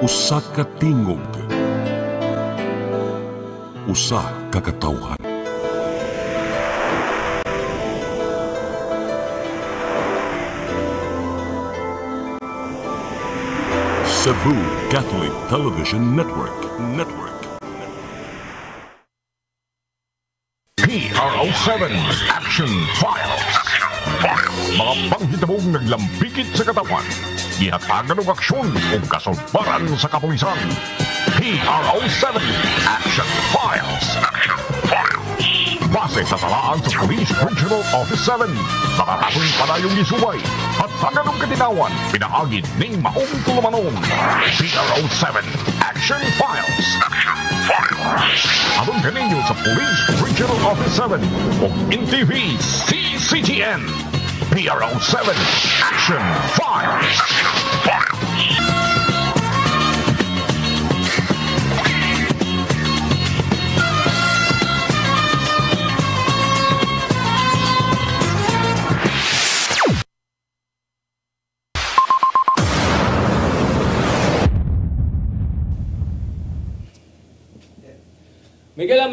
Usa ka tingog, usa ka katawhan. Cebu Catholic Television Network. PRO7 Action Files. Mga panghitabong naglambikit sa katawan, ginatagan ng aksyon o kasulbaran sa kapulisan. PRO7 Action Files. Base sa talaan sa Police Regional Office 7, nakatapong panayong gisubay at taganong katinawan, pinahagid ng maong tulumanon. PRO7 Action Files. Abang kaninyo sa Police Regional Office 7 o NTV CCTN. PRO7 Action Files.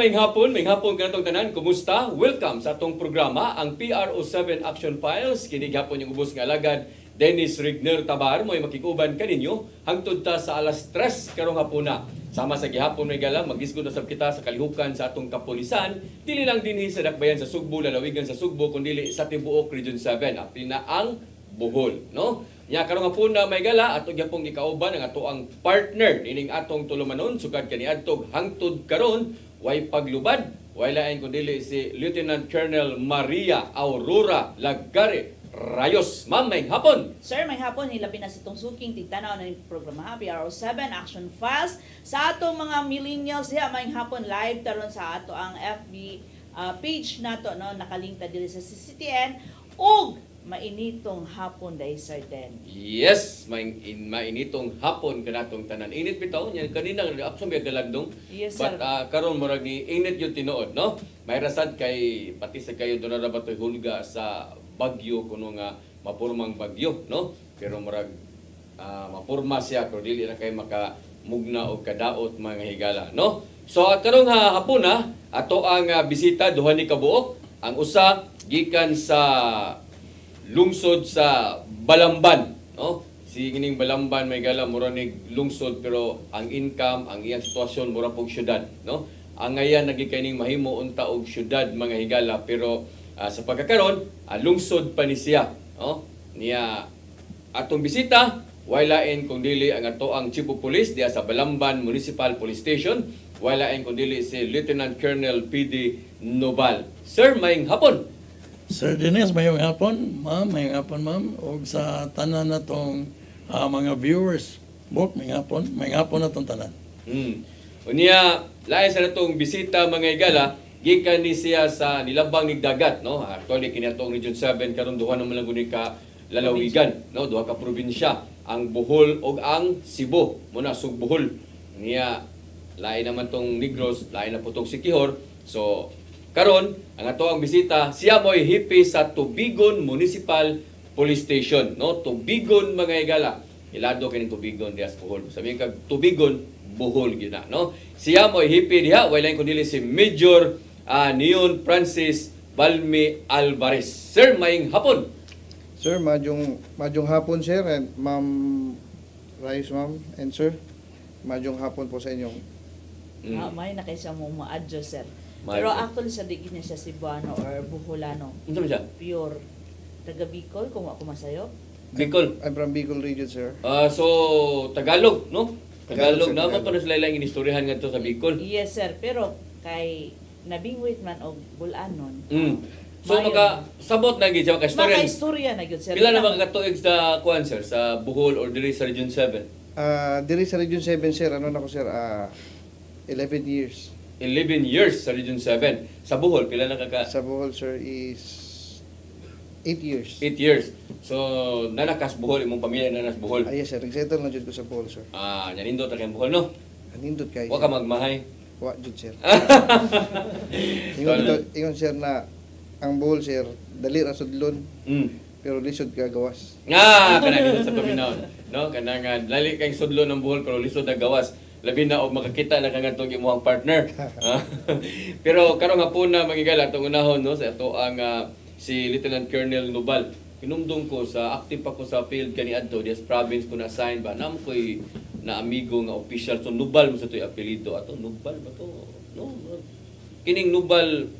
May hapon ka natong tanan. Kumusta? Welcome sa atong programa, ang PRO7 Action Files. Kini gihapon yung ubos nga alagad Dennis Rigner Tabar mo'y makikuban kaninyo hangtod ta sa alas 3 karong hapuna. Sama sa gihapon may gala, magisgod na sab kita sa kalihukan sa atong kapulisan, dili lang dinhi sa dakbayan sa Sugbo, lalawigan sa Sugbo, kundi sa tibuok Region 7, apil na ang Bohol, no? Nya karong hapuna may gala ato gyapon gikauban ang ato ang partner ining atong tulumanon sugad kaniadtog hangtod karon. Way paglubad, way lain kundi si Lieutenant Colonel Maria Aurora Lagare Rayos. Ma'am, may hapon. Sir, may hapon. Hilabi na si itong suking tigtanaw na yung programa PRO7 Action Files. Sa atong mga millennials diha, may hapon live taron sa ato ang FB page nato, no, nakalingta dili sa CCTN ug mainitong hapon dahil Sir Den. Yes, mainitong hapon kanatong tanan. Init bitaw nya kanina apson biya galagdong. Yes, but karon murag ni init yung tinuod, no? May rasad kay pati sa kayo doon na batoy hulga sa bagyo kuno nga mapurmang bagyo, no? Pero murag mapurma siya pero dili na kay makamugna og kadaot mga higala, no? So karong hapon ato ang bisita duha ni kabuok. Ang usa gikan sa lungsod sa Balamban, no? Si gining Balamban may gala mura ni lungsod pero ang income, ang iyang sitwasyon mura pog syudad, no? Ang ngayon nagikaining mahimo unta og syudad mga higala pero sa pagkakaron lungsod pa ni siya, no? Niya atong bisita walain kung dili ang ato ang Chief of Police diya sa Balamban Municipal Police Station, walain kung dili si Lieutenant Colonel PD Nobal. Sir, mayong hapon. Sir Dennis, mayong hapon, ma'am, o sa tanan na tong mga viewers, buk, mayong hapon na tong tanan. Unya, lain sa natong bisita mga igala, gikan ni siya sa nilabang nigdagat, no? Actually, kinatong Region 7, karon duha naman lang guni ka lalawigan, no? Duha ka probinsya, ang Bohol o ang Cebu, muna Sugbohol. Niya, lain naman tong Negros, lain na po tong Siquijor. So, karon ang ato ang bisita, siya mo'y hipi sa Tubigon Municipal Police Station, no? Tubigon mga igala. Ilado kini Tubigon dias Bohol. Sabi kag Tubigon Bohol gina, no? Siya mo'y hipi diha, wala kundi si Major Neon Francis Balmi Alvarez. Sir, maying hapon. Sir, majong hapon sir, and Ma'am Rayos, ma'am and sir. Majong hapon po sa inyo. May na kay siya mo ma-adjust, sir. Pero actually sa digit niya siya Cebuano or Buholano. Unsa man siya? Pure taga Bicol kung ako masayo. Bicol. I'm from Bicol region, sir. So Tagalog, no? Tagalog sir, naman Tagalog. pa sila lang inistoryahan ngadto sa Bicol. Yes, sir. Pero kay nabingwit man og Bulanon. So sabot na gid siya ka storya. Maka-istorya na gyud, sir. Pila na mga katuig sa kuan sir sa Bohol or diri sa Region 7? Diri sa Region 7, sir, ano na ko sir, 11 years. 11 years sa Region 7. Sa Bohol, pila na kaka? Sa Bohol, sir, is 8 years. 8 years. So, nanakas Bohol, imong pamilya nanas Bohol. Yes, sir. Nag-settle na dyan ko sa Bohol, sir. Nyanindot na kayong Bohol, no? Nindot kayo. Wa ka magmahay. Wa dyan, sir. Ingon, sir, na ang Bohol, sir, dali ra sudlon, pero lisod ka gawas. Kana dito sa Paminaw. no kanang lali kay sudlo ng buhol pero lisod na gawas. Labi na og makakita na kangadtong imong partner. Pero karon nga po na magigala atong unahon no sa ato ang si Lieutenant Colonel Nubal. Kinumdum ko sa active pa ko sa field kaniadto Dias province ko na assign ba nam koy na amigo nga official so Nubal mo sa toy apelyido ato Nubal ba to no kining Nubal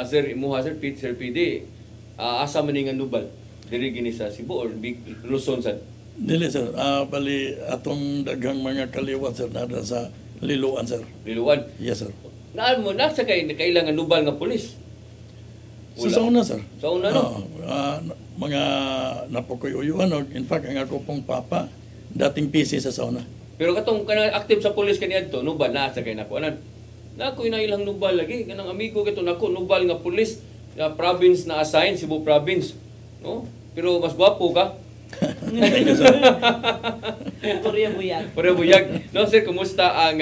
sir imuha sir PD asa man nga Nubal diri gini sa Cebu or Big Luzon sa Dili sir, bali atong daghang mga kaliwat sir nada sa Liloan sir. Liluan. Yes sir. Naan mo nasa kailangan Nubal nga pulis. Sa una sir. Sa una no. Mga napukoy uyuan in fact ang ako pong papa dating PC sa sauna. Pero katong kanang active sa pulis kaniadto Nubal na sa kay nakuanan. Nako ina ilang Nubal lagi kanang amigo kato nako Nubal nga pulis nga province na assign Cebu province. No? Pero mas gwapo ka. Korea Buyag. Korea Buyag. No sir, kumusta ang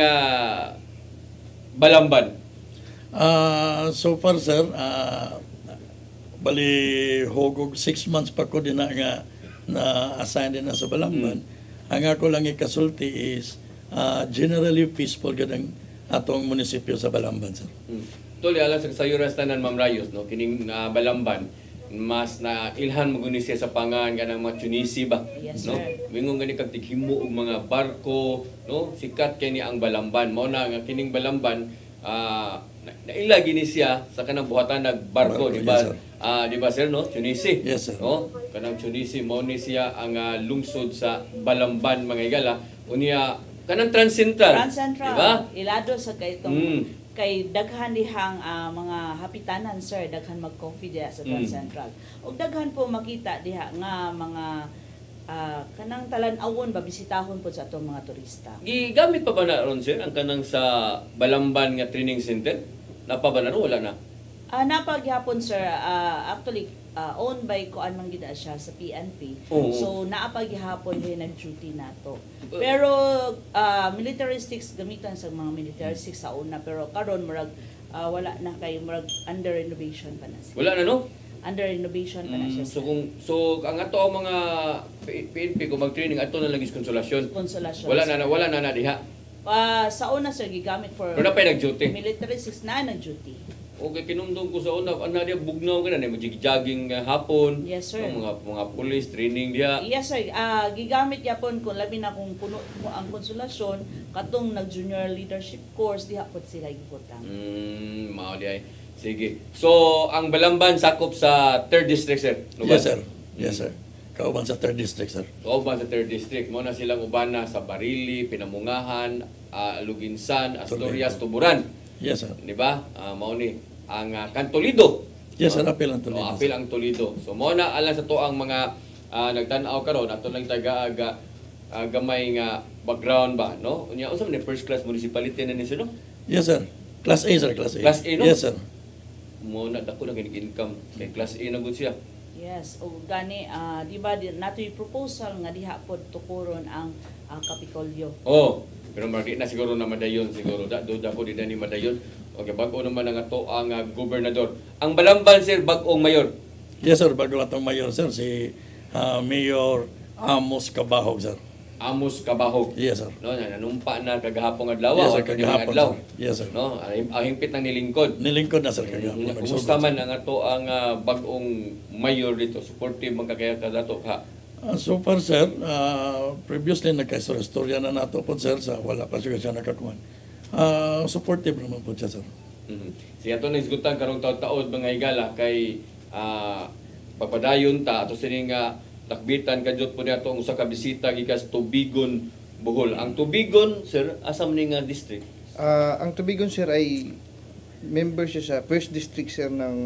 Balamban? So far sir, bali hugog 6 months pa ko din nga na assign din na sa Balamban. Ang ako lang ikasulti is generally peaceful gadang atong munisipyo sa Balamban sir. Tuli alam sa sayuran tanan Ma'am Rayos no kining Balamban mas na ilhan mo guni siya sa pangan kanang mga Tunisi ba Yes, no sir. mingon gani kag tighimo og mga barko no sikat kay ni ang Balamban mao na nga kining Balamban naila gini siya sa kanang buhatan nag barko di ba yes, sir. Di ba sir no Tunisi Yes, sir. no kanang Tunisi mao ni siya ang lungsod sa Balamban mga igala unya kanang Trans Central Trans Central. di ba Ilado sa kaytong kay daghan dihang mga hapitanan sir daghan mag-coffee diha sa Trans Central. Ug daghan po makita diha nga mga kanang talan-awon ba bisitahon po sa atong mga turista. Gigamit pa ba na ron sir ang kanang sa Balamban nga training center? Napa ba na ron? Wala na? Napaghapon sir, actually owned by kuan man gid siya sa PNP. Oo. So naapaghapon din nag-duty nato. Pero militaristics gamitan sa mga militaristics sa una pero karon murag wala na kay murag under renovation pa na siya. Wala na no? Under renovation pa na siya. So ang ato ang mga PNP kung mag-training ato na lang is konsolasyon. Konsolasyon. Wala na diha. Sa una sir gigamit for Pero na pa'y nag-duty. militaristics na nag-duty. Okay, kinumdum ko sa una, ana dia bugnaw ka na, mag-jogging hapon. Yes, sir. Mga police training dia. Yes sir, gigamit yapon kung labi na kung puno mo ang konsulasyon katong nag-junior leadership course diha pod sila gibutang. Mao di ay. Sige. So, ang Balamban sakop sa 3rd district sir. No ba? Yes sir. Yes sir. Kauban sa 3rd district sir. Kauban sa 3rd district. Mo na silang ubana sa Barili, Pinamungahan, Luginsan, Asturias, Tuburan. Yes sir. Di ba? Mao ni ang Cantolido. Yes sir, apil ang Toledo. Apil ang Toledo. So mo na alang sa to ang mga nagtan-aw karon ato lang taga-aga gamay nga background ba no? Unya unsa man ni first class municipality na ni no? Yes sir. Class A sir, class A. Class A, no? Yes sir. Mo na dako na ginig income kay class A na gud siya. Yes, o gani di ba natoy proposal nga diha pod tukuron ang Kapitolyo. Oh, pero margi na siguro na madayon siguro. Duda ko di na ni madayon. Okay, bag-o naman ang ato ang gobernador. Ang Balamban sir bag-ong mayor. Yes sir, bago atong mayor sir si Mayor Amos Cabahog sir. Amos Cabahog. Yes sir. No, nanumpa na kagahapon adlaw. Yes sir, o kagahapon adlaw. sir. Yes sir. No, ang hingpit ng nilingkod. Nilingkod na sir kagahapon. Kumusta man ang ato ang bag-ong mayor dito? Supportive man kagaya ka dato ka? So far sir, previously nagka-istorya na nato po sir sa wala pa siya nakakuan. Supportive naman po siya sir. Siya to naisgutan karong taon-taon mga higala kay pagpadayon ta ato sining lakbitan kadyot po niya itong usa ka bisita gikas Tubigon, Bohol. Ang Tubigon, sir, asam ni nga district? Ang Tubigon sir ay member siya sa first district sir ng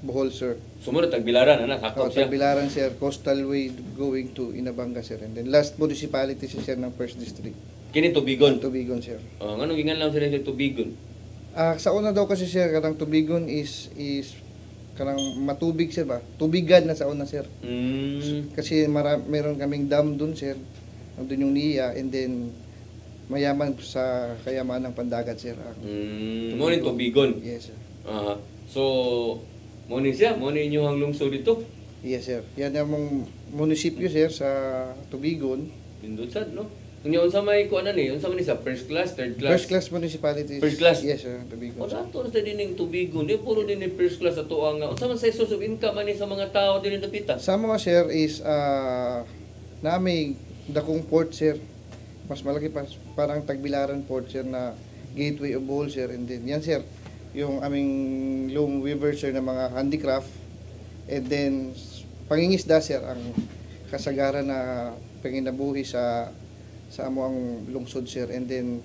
Bohol sir. Sumunod Tagbilaran, sakop siya. Tagbilaran sir, coastal way going to Inabanga sir. And then last municipality siya sir ng first district. Kini Tubigon. Tubigon sir. Anong gingan lang sila sa Tubigon? Sa una daw kasi sir, kanang Tubigon is kanang matubig sir ba? Tubigan na sa una sir. Kasi meron kaming dam dun sir. Nandun yung NIA and then mayaman sa kayaman ng pandagat sir. Mo ni Tubigon. Yes sir. So, mo ni siya, mo ni inyong lungsod dito. Yes sir. Yan yung munisipyo sir sa Tubigon. Pindot sad, no? Unya unsa may kuan ni? Unsa man ni sa first class, third class? First class municipalities. First class? Yes, sir. Tubigon. O nato na sa dining Tubigon, di puro din first class ato ang unsa man sa source of income ani sa mga tao din dapita. Sa mga sir is nami dakong port sir. Mas malaki pa parang Tagbilaran port sir na gateway of Bohol sir, and then yan sir yung aming loom weaver sir na mga handicraft, and then pangingisda sir ang kasagaran na panginabuhi sa amo ang lungsod sir, and then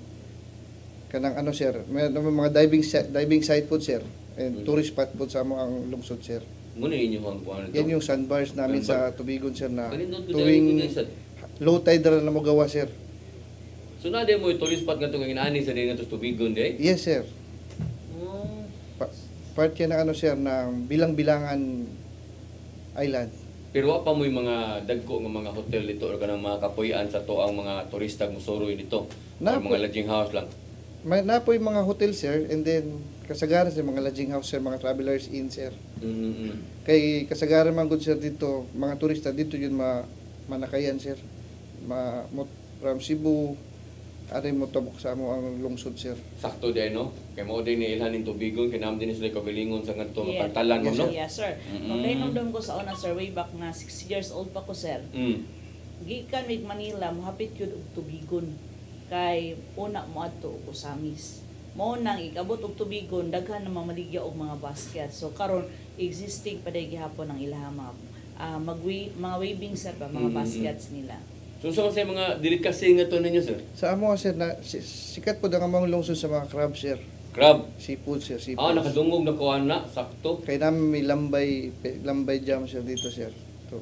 kanang ano sir may mga diving site po sir, and tourist spot po sa amo ang lungsod sir. Muna inyo ang kuan ito. Yan yung sandbars namin sa Tubigon sir na Kanindot ko tuwing dahil sad. low tide ra na mo gawa sir. So na mo tourist spot nga itong inaani sa din nga Tubigon di? Yes sir. Oh. Part yan ng ano sir ng bilang-bilangan island. Pero wa pa mo yung mga dagko nga mga hotel dito or kanang mga kapuy-an sa to ang mga turista musuroy dito. Na Or mga lodging house lang. May napoy mga hotel sir, and then kasagaran sa mga lodging house sir, mga travelers inn sir. Kay kasagaran man gud sir dito, mga turista dito yun manakayan sir. From Cebu, ari mo tabok sa amo ang lungsod sir. Sakto din no. Kay mo din ni ilhanin Tubigon kinam din sila kabilingon sa ngadto Yeah. pantalan mo Yes, no. Yes, sir. Okay, nung ko sa una, sir, way back na 6 years old pa ko, sir. Gikan with Manila, mohapit yun og Tubigon. Kay una mo ato og Usamis. Mao nang ikabot og Tubigon, daghan na mamaligya og mga basket. So karon existing pa day gihapon ang ilahang mga waving sir pa, mga baskets nila. So sa mga delicacy nga to ninyo sir? Sa amo sir na sikat po ang among lungsod sa mga crab sir. Crab. Seafood sir, seafood. Nakadungog na kuan na, sakto. Kay namin may lambay jam sir dito sir. To.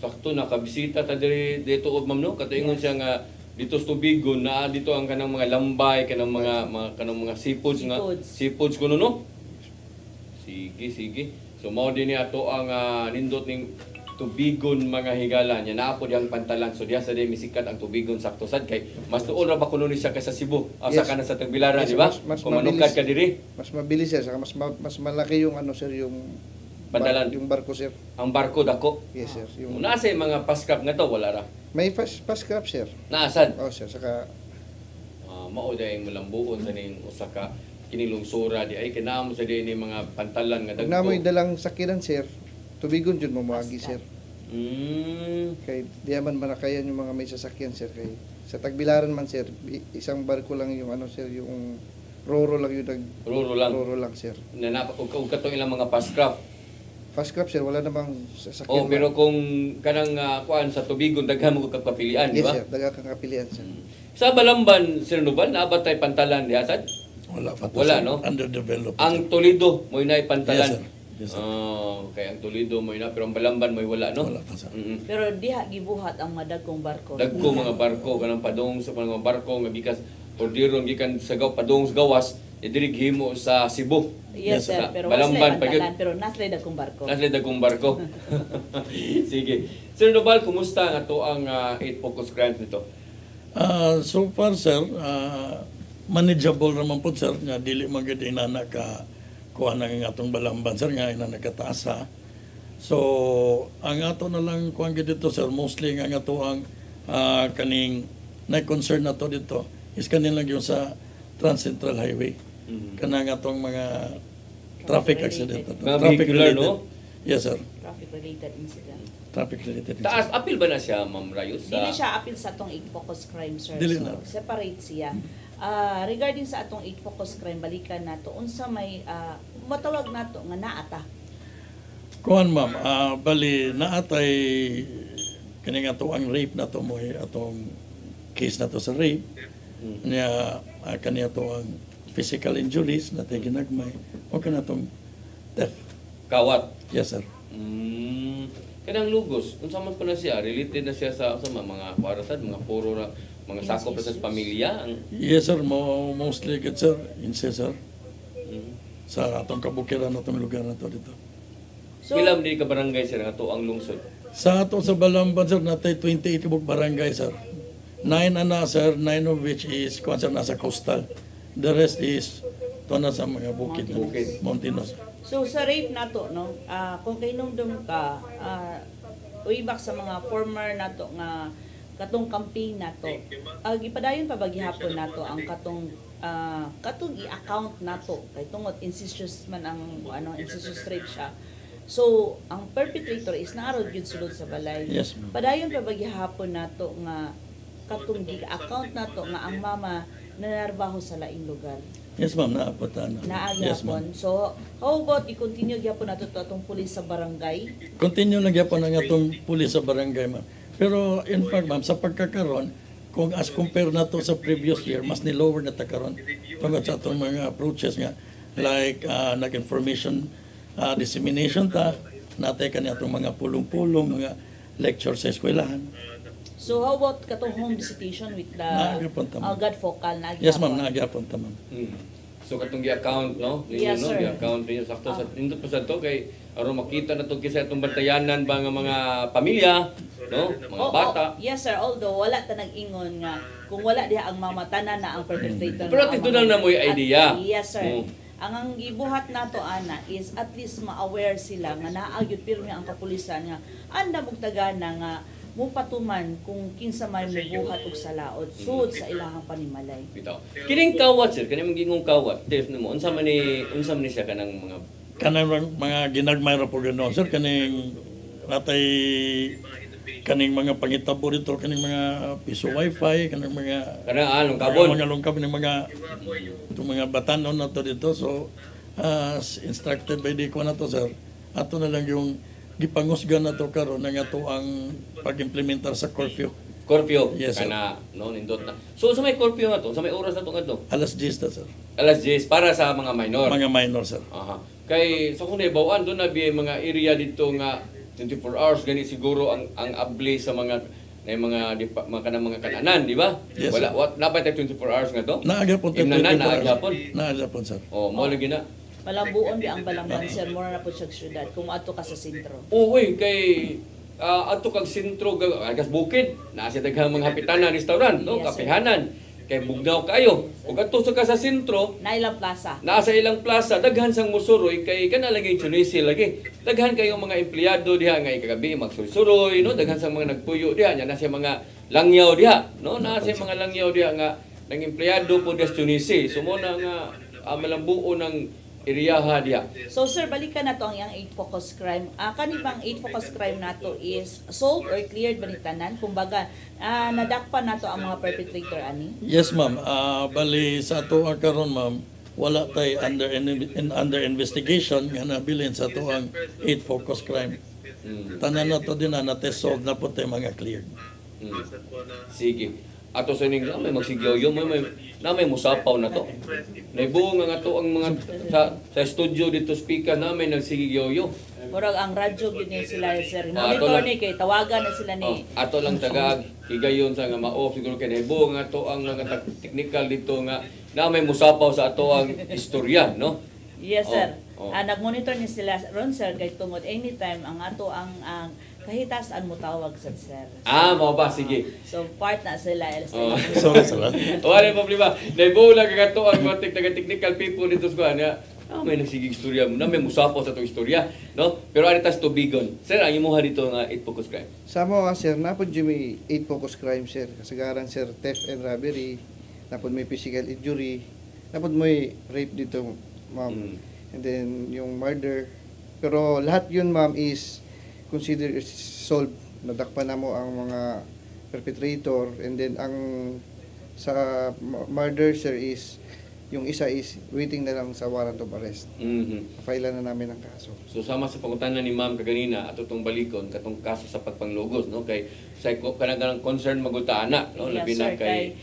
Sakto nakabisita ta dito og ma'am no. Katuingon siya nga dito sa Tubigon na dito ang kanang mga lambay, kanang mga seafoods nga seafoods kuno no. Sige. So mao din ni ato ang nindot ning Tubigon mga higala nya naapod yang pantalan, so diha sa day misikat ang Tubigon sakto sad kay mas tuon ra ba kuno ni siya kaysa Cebu asa Yes. ka na sa Tagbilaran Yes, di ba mas kung manukad mabilis. ka diri Mas mabilis sir, saka mas malaki yung ano sir yung Pantalan. yung barko sir. ang barko dako Yes sir. yung Yung nasa yung mga pascap nga to wala ra may fast crab sir. naasad Oh sir, saka mao dayang malambuon sa ning usa ka kinilungsura di ay kinamo sa di ni mga pantalan nga pag dagko namoy dalang sakiran sir, Tubigon jud mo moagi sir. Kay di man manakayan yung mga may sasakyan sir, kay sa Tagbilaran man sir isang barko lang yung ano sir, yung roro lang yung Roro lang sir. nanapa og katong ilang mga pascap. Fast crab sir, wala namang sasakyan. Pero kung kanang kuan sa Tubigon daghan mo kapilian di yes ba? sir, daga kang kapilian sir. Sa Balamban, Sir Nubal, naabatay pantalan di asad? Wala pa to, Wala, sir. no? Underdeveloped. Ang Toledo, mo'y na pantalan. Yes, sir. Yes, sir. Kaya ang Toledo, mo'y na. Pero ang Balamban, mo'y wala, no? Wala pa, sir. Pero diha gibuhat ang madagkong barko. Dagko mga barko, kanang padung sa mga barko, nga gikas, ordiron, gikan sa padung sa gawas, idirig himo sa Cebu. Yes, sir. Sa Pero Balamban, wala pantalan, pero naslay dagkong barko. Nasli dagkong barko. Sige. Sir Nubal, kumusta nga to ang 8 focus grants nito? So far, sir, manageable naman po, sir, nga dili magad inana ka kuha na nga atong Balamban, sir, nga inana kataasa. So, ang ato na lang kuha dito, sir, mostly nga ato ang kaning na-concern na to dito is kanilang yung sa Trans-Central Highway. Kanang atong mga traffic accident. Mga vehicular, no? Yes, sir. Traffic-related incident. Traffic-related. Taas, apil ba na siya, Ma'am Rayos? Dili siya apil sa atong 8 focus crime, sir. Dili So, na. separate siya. Regarding sa atong 8 focus crime, balikan nato unsa may matawag nato nga naata. Kuhan, ma'am, bali naatay kaning ato ang rape na to mo atong case na to sa rape. Niya kani ato ang physical injuries na tayo ginagmay o kanatong theft. Kawat. Yes, sir. Kanang lugos, unsa man pa na siya, related na siya sa mga parasan, mga puro na mga sakop sa pamilya. Yes, sir. Mostly good, sir. Incest, sir. Sa atong kabukiran atong lugar na to dito. So, Ilam di ka barangay sir nga to ang lungsod. Sa ato sa Balamban, sir, natay 28 kabuk barangay, sir. 9 ana, sir, 9 of which is kung saan nasa coastal. The rest is to na sa mga bukid. Bukid. Mountainous. so sa rape nato no, kung kainom ka way back sa mga former nato nga katong campaign nato. Gipadayon pa bagyapon nato ang katong i-account nato kay tungod incestuous man ang incestuous rape siya. So ang perpetrator is naarod gyud sulod sa balay. Yes, ma'am. Padayon pa bagyapon nato nga katong gi-account nato nga ang mama nanarbaho sa laing lugar. Yes, ma'am, naapatan. Yes, ma'am. Naagapon. So how about i-continue gyapon nato to atong pulis sa barangay? Continue lang yapon ang atong pulis sa barangay, ma'am. Pero in fact, ma'am, sa pagkakaroon, kung as compare na to sa previous year, mas ni-lower na ta karon tungod sa atong mga approaches nga like nag-information dissemination ta, natay kani atong mga pulong-pulong, mga lecture sa eskwelahan. So how about katong home visitation with the Naagapon ta, ma'am. God Focal na Yes, ma'am, nagyapon ta, ma'am. So katong gi-account no, ninyo Yes, no, sir. gi-account ninyo sakto sa nindot pa sa to kay aron makita na to kisa itong bantayanan ba nga mga pamilya, no, mga bata. Yes sir, although wala ta nag-ingon nga kung wala diha ang mama tanan na ang perpetrator. Pero at least doon na mo yung idea. Yes sir. Mm. Ang gibuhat nato ana is at least ma-aware sila nga naagyud pirmi ang kapulisan nga anda mugtagana nga mupatuman kung kinsa may mubuhat og salaod sud sa ilahang panimalay. Bitaw. Kining kawat sir, kani gingong kawat. Def nimo unsa man ni siya kanang mga Kanang mga ginagmay ra po gano'n, sir, kaning kaning mga pangitabo dito, kaning mga piso wifi, kaning mga kanang kabon. mga lungkab ng itong mga batanon na to dito. So, as instructed by the na to, sir, ato na lang yung gipangusgan na to karon ng ato ang pag-implementar sa curfew. Curfew. Yes, sir. Kana no nindot na. So sa may curfew na to, sa may oras na to ngadto. Alas 10 na, sir. Alas 10 para sa mga minor. Mga minor, sir. Aha. Kay sa kung naibawan doon na biya mga area dito nga 24 hours gani siguro ang abli sa mga mga kananan, di ba? Yes, Wala sir. napay 24 hours nga to. Naagapon tayo. Imnanan naagapon. Naagapon, sir. Oh, mo lagi na. Malambuon di ang Balamban sir, mura na po siya syudad kung adto ka sa sentro. Uy, kay adto kag sentro agas bukid, naa siya daghang mga hapitanan, restaurant, no, Yes, sir. kapehanan. Kay bugnaw kayo. Ug adto sa sa sentro, Nailang Plaza. naa sa ilang plaza daghan sang musuroy kay kana lagi Tunisi lagi. Daghan kayong mga empleyado diha nga ikagabi magsuroy, no, daghan sang mga nagpuyo diha nya na siya mga langyaw diha, no, na siya mga langyaw diha nga nang empleyado po des Tunisi. Sumo na nga malambuo ng iriyaha diha. So sir, balikan na to ang iyang 8 focus crime. Kani bang 8 focus crime nato is solved or cleared ba ni tanan? Kumbaga, nadakpan nato ang mga perpetrator ani? Yes, ma'am. Bali sa ato ang karon, ma'am, wala tay under investigation nga nabilin sa ato ang 8 focus crime. Tanan na to din na solve na po tay mga cleared. Sige. Ato sa ning may magsigyoyo may musapaw na to. Naibuo nga ato ang mga sa studio dito speaker namin nagsigyoyo. Murag ang radyo gid ni sila sir. Ato Monitor lang. ni kay tawagan na sila ni. Ato lang tagag higayon sa nga ma-off siguro kay naibuo nga ato ang mga technical dito nga na may musapaw sa ato ang istorya, no? Yes sir. Oh. Nag-monitor ni sila ron sir kay tungod anytime ang ato ang kahitasan mo tawag sa sir. Mao ba sige. So part na sila. Oh. Sorry, sir. Wala problema. Naibuo lang nga ato ang mga technical people dito sa kuan. May nagsigig istorya mo na may musapaw sa itong istorya, no? Pero aritas tubigon. Sir, ang imuha dito nga 8 focus crime. Sa mo sir, napod may 8 focus crime sir. Kasagaran sir, theft and robbery, napod may physical injury, napod may rape dito, ma'am. And then yung murder. Pero lahat yun, ma'am, is considered solved. Nadakpan na mo ang mga perpetrator, and then ang sa murder sir is yung isa is waiting na lang sa warrant of arrest. File na namin ang kaso. So sama sa pangutana ni ma'am kaganina ato tong balikon katong kaso sa pagpanglugos, no, kay psycho kanang concern maguta ana, no, labi na kay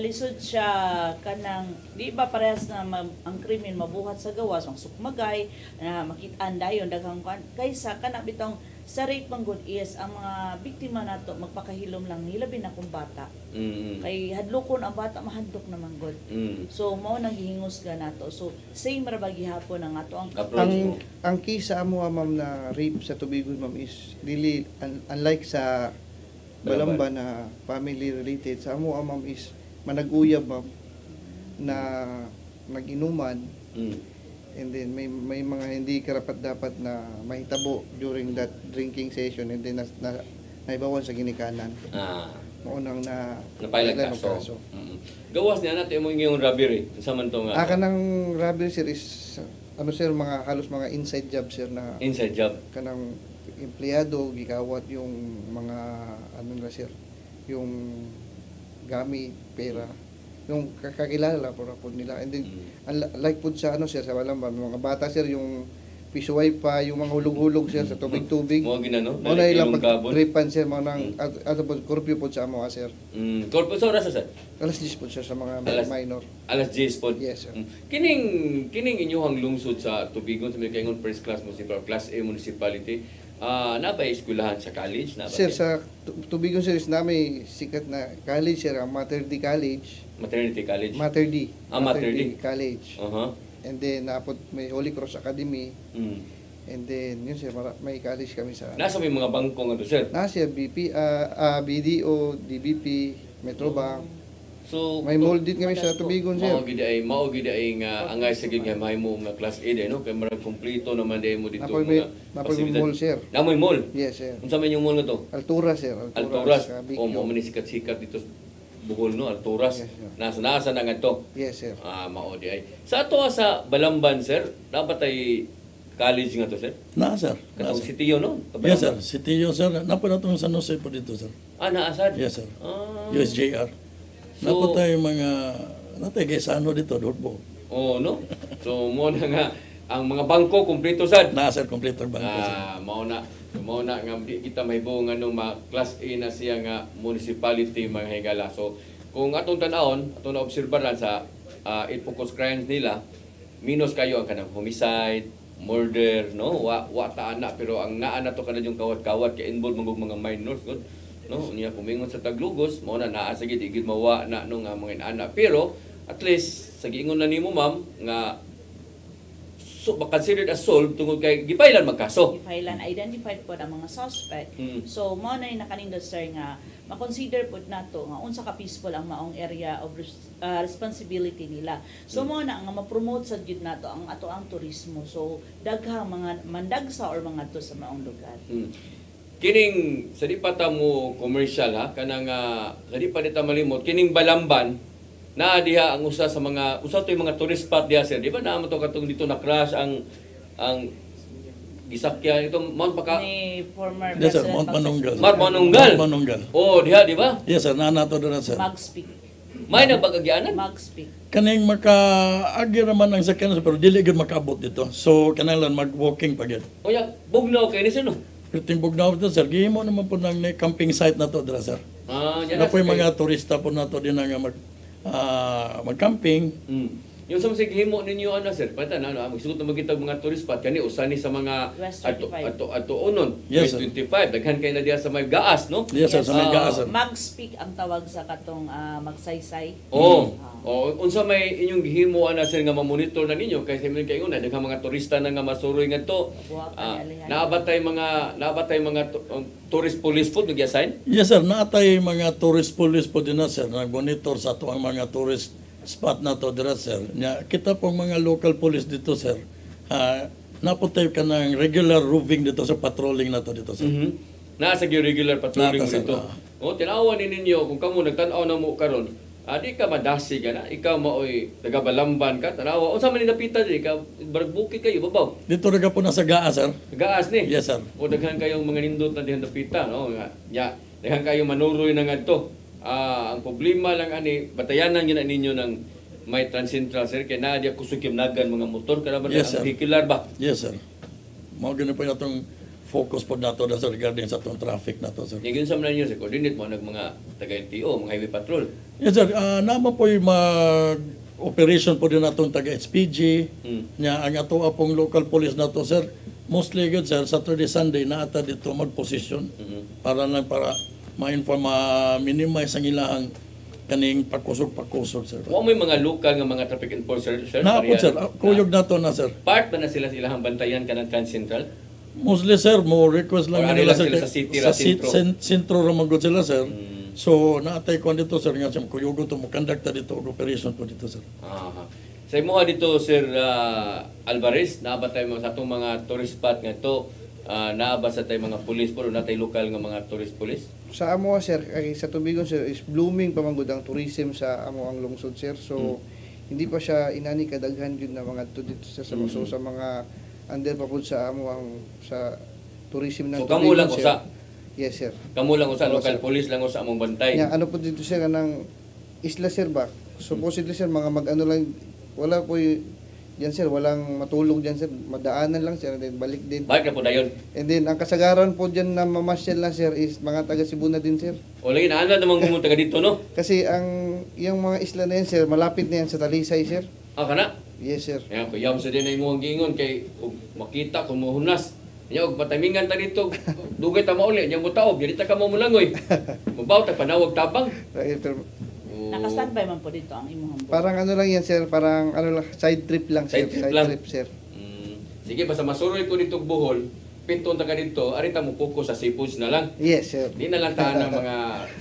lisod siya kanang di ba parehas na ang krimen mabuhat sa gawas, ang sukmagay na makit-an dayon daghang kaysa kana bitong sa rape manggod is ang mga biktima nato magpakahilom lang nila binakong bata. Kay hadlokon ang bata mahadlok na manggod. So mao nang gihingusga nato. So same ra ba gihapon ang ato ang ang key sa amo, ma'am, na rape sa Tubigon, ma'am, is really unlike sa Balamba na family related. Sa amo, ma'am, is manag-uyab, ma'am, na nag-inuman. And then may mga hindi karapat-dapat na mahitabo during that drinking session, and then naibawan sa ginikanan. maunang na Napailag ng kaso. Gawas niya natin mo yung robbery. Sa man to nga. Kanang robbery sir is ano sir mga halos mga inside job sir na Inside job. kanang empleyado gikawat yung mga ano na sir yung gamit pera yung kakilala po nila and then like po sa ano sir sa Balamban mga bata sir yung piso wifi yung mga hulog-hulog sir sa tubig-tubig Mo ginano. mo na ilang pag-tripan sir mo nang ato po curfew po sa amo sir Corpus oras sa alas 10 po sir sa mga minor alas 10 po. yes sir Kining inyong lungsod sa Tubigon sa Kaingon First Class Municipal Class A Municipality. Nabay eskwelahan sa college na sir sa Tubigon sir is namin sikat na college sir ang Mater D College maternity college. Mater D Mater D. College and then napod may Holy Cross Academy and then yun sir may college kami sa Nasa may mga bangko nga to sir. nasa BP BDO DBP Metrobank So may molded kami sa Tubigon sir mao gid ay nga angay sa gid nga mahimo nga class A din no kay marag kumpleto naman day mo dito mga napoy mall sir Namoy mall. yes sir Unsa man yung mall nga to? Altura sir Alturas. sa O mo man sikat-sikat dito sa Bohol no Alturas. Yes, sir. Nasa na nga to. yes sir Mao di ay. Sa ato sa Balamban sir, dapat ay college nga to sir. Na sir. Katong Sitiyo no? Yes sir. Sitiyo sir. Napo na itong San Jose po dito sir. Naasad? Yes sir. Ah. USJR. Napo tayo mga natay kay Sano dito Dorbo. Oh no. So mo na nga ang mga bangko kumpleto sad. Na sir kompleto ang bangko sir. Mao na nga di kita mahibo nga nung class A na siya nga municipality mga higala. So kung atong tan-awon, atong naobserbahan sa 8 focus crimes nila, minus kayo ang kanang homicide, murder, no? Wa ta ana pero ang naa na to kana yung kawat-kawat kay involved mga minors, good. No, niya kumingon sa Taglugos, mao na naa sa gid igid mawa na no nga mga ana. Pero at least sa giingon na nimo ma'am nga so considered as solved tungod kay gipailan magkaso. Gipailan identified po ang mga suspect. So mo na nakanindot sir nga ma-consider po nato nga unsa ka peaceful ang maong area of responsibility nila. So mo na nga ma-promote sa gyud nato ang ato ang turismo. So daghang mga mandagsa or mga to sa maong lugar. Kining sa di pa ta mo commercial ha kanang sa di pa nita malimot kining Balamban na diha ang usa toy mga tourist spot diha sir di ba naamo to katong dito na crash ang gisakyan ito Mount Baka Ni former Yes sir, President Mount Manunggal. Mount Manunggal. Mount Manunggal. Oh diha di ba Yes sir, nato doon sir. Mag-speak. may nabagagyanan Mag-speak. Kaning maka-agi naman ang sakyan pero dili gid makaabot dito. So kanang mag-walking pa gid. o ya bugnaw kay ni sir no Kriting bugnaw dito sir, gihimo naman po nang camping site na to dira sir. yan Na po yung mga turista po na to din nga mag-camping. Yung sa mga himo ninyo ano sir, pata na magsugot na magitag mga tourist spot kani usa ni sa mga West ato unon. Yes, West sir. 25 daghan kay na diha sa may gaas no. Yes sir, sa may gaas sir. Mag-speak ang tawag sa katong magsaysay. Unsa may inyong gihimo ana sir nga ma-monitor na ninyo kay sa kay una daghang mga turista na nga masuroy ngadto. Naabatay mga tourist police po nag-assign? Yes sir, naatay mga tourist police po din na sir, nag-monitor sa ato ang mga tourist spot na to dira sir. Kita pong mga local police dito sir, naputay ka ng regular roving dito sa patrolling na to dito sir. Nasa regular patrolling mo Nata, sir. dito. Tinawan ni ninyo kung kamo nagtan-aw na mo karon. Di ka madasi ka na, ikaw maoy taga Balamban ka, tanawa. Unsa man ni napita di ka bukid kayo babaw. Dito rin po nasa gaas sir. Gaas ni. Yes sir. O daghan kayong mga nindot na dihan napita no nga. Daghan kayong manuroy na ngadto. Ang problema lang ani batayanan gyud ninyo ng may Transcentral sir kay naa diya kusog nagan mga motor kada man Yes, ang sir. vehicular ba. Yes sir. Mao gani po natong focus po nato sa regarding sa atong traffic na to sir. Yung sa man ninyo sa coordinate mo nag mga taga LTO, mga highway patrol. Yes sir, naman po yung mag-operation po din natong taga-HPG. Nya ang ato pong local police na to sir, mostly good sir, Saturday, Sunday na ata dito mag-position para ma-inform, minimize ang ilahang kaning pakusog sir. Wa may mga local nga mga traffic enforcer sir. Naapod sir, kuyog na to na sir. Part ba na sila ilahang bantayan kanang Transcentral? Mostly sir, mo request lang Or ano nila lang sila sa city ra, sentro? sentro ra magud sila sir. So naatay ko dito sir nga siyang kuyog to mo conduct dito og operation po dito sir. Sa imo dito sir Alvarez, nabatay mo sa atong mga tourist spot nga to naaba sa tay mga pulis po na tay lokal nga mga tourist police? Sa amo sir, ay sa Tubigon sir is blooming pa man gud ang tourism sa amo ang lungsod sir. So hindi pa siya inani kadaghan gyud na mga dito sir sa so, sa mga under pa pud sa amo ang sa tourism ng So kamo lang sir. usa. Yes sir. Kamo lang usa Oo, local sir. police lang usa among bantay. Nya ano po dito sir kanang isla sir ba? Supposedly sir mga mag-ano lang wala po yan sir, walang matulog dyan sir, madaanan lang sir, and then balik din. Balik na po dayon. And then ang kasagaran po dyan na mamasyal na sir is mga taga Cebu na din sir. O lagi na namang pumunta ka dito, no? Kasi ang yung mga isla na yan sir, malapit na yan sa Talisay sir. Ah, kana? Yes sir. Ayan, kuyam sa din ay mo ang gingon kay ug makita kung muhunas. Nya og patamingan ta dito, dugay ta mauli, nya mo taob, dili ta ka mo mulangoy. Mabaw ta panawag tabang. Right, sir. Naka-standby man po dito ang imuhang boat. Parang ano lang yan sir, parang ano lang, side trip lang sir. Side trip lang. Sir. Sige, basta masuroy ko dito Bohol, pinton ta ka dito, arita mo focus sa seafoods na lang. Yes sir. Di na lang tahan ng mga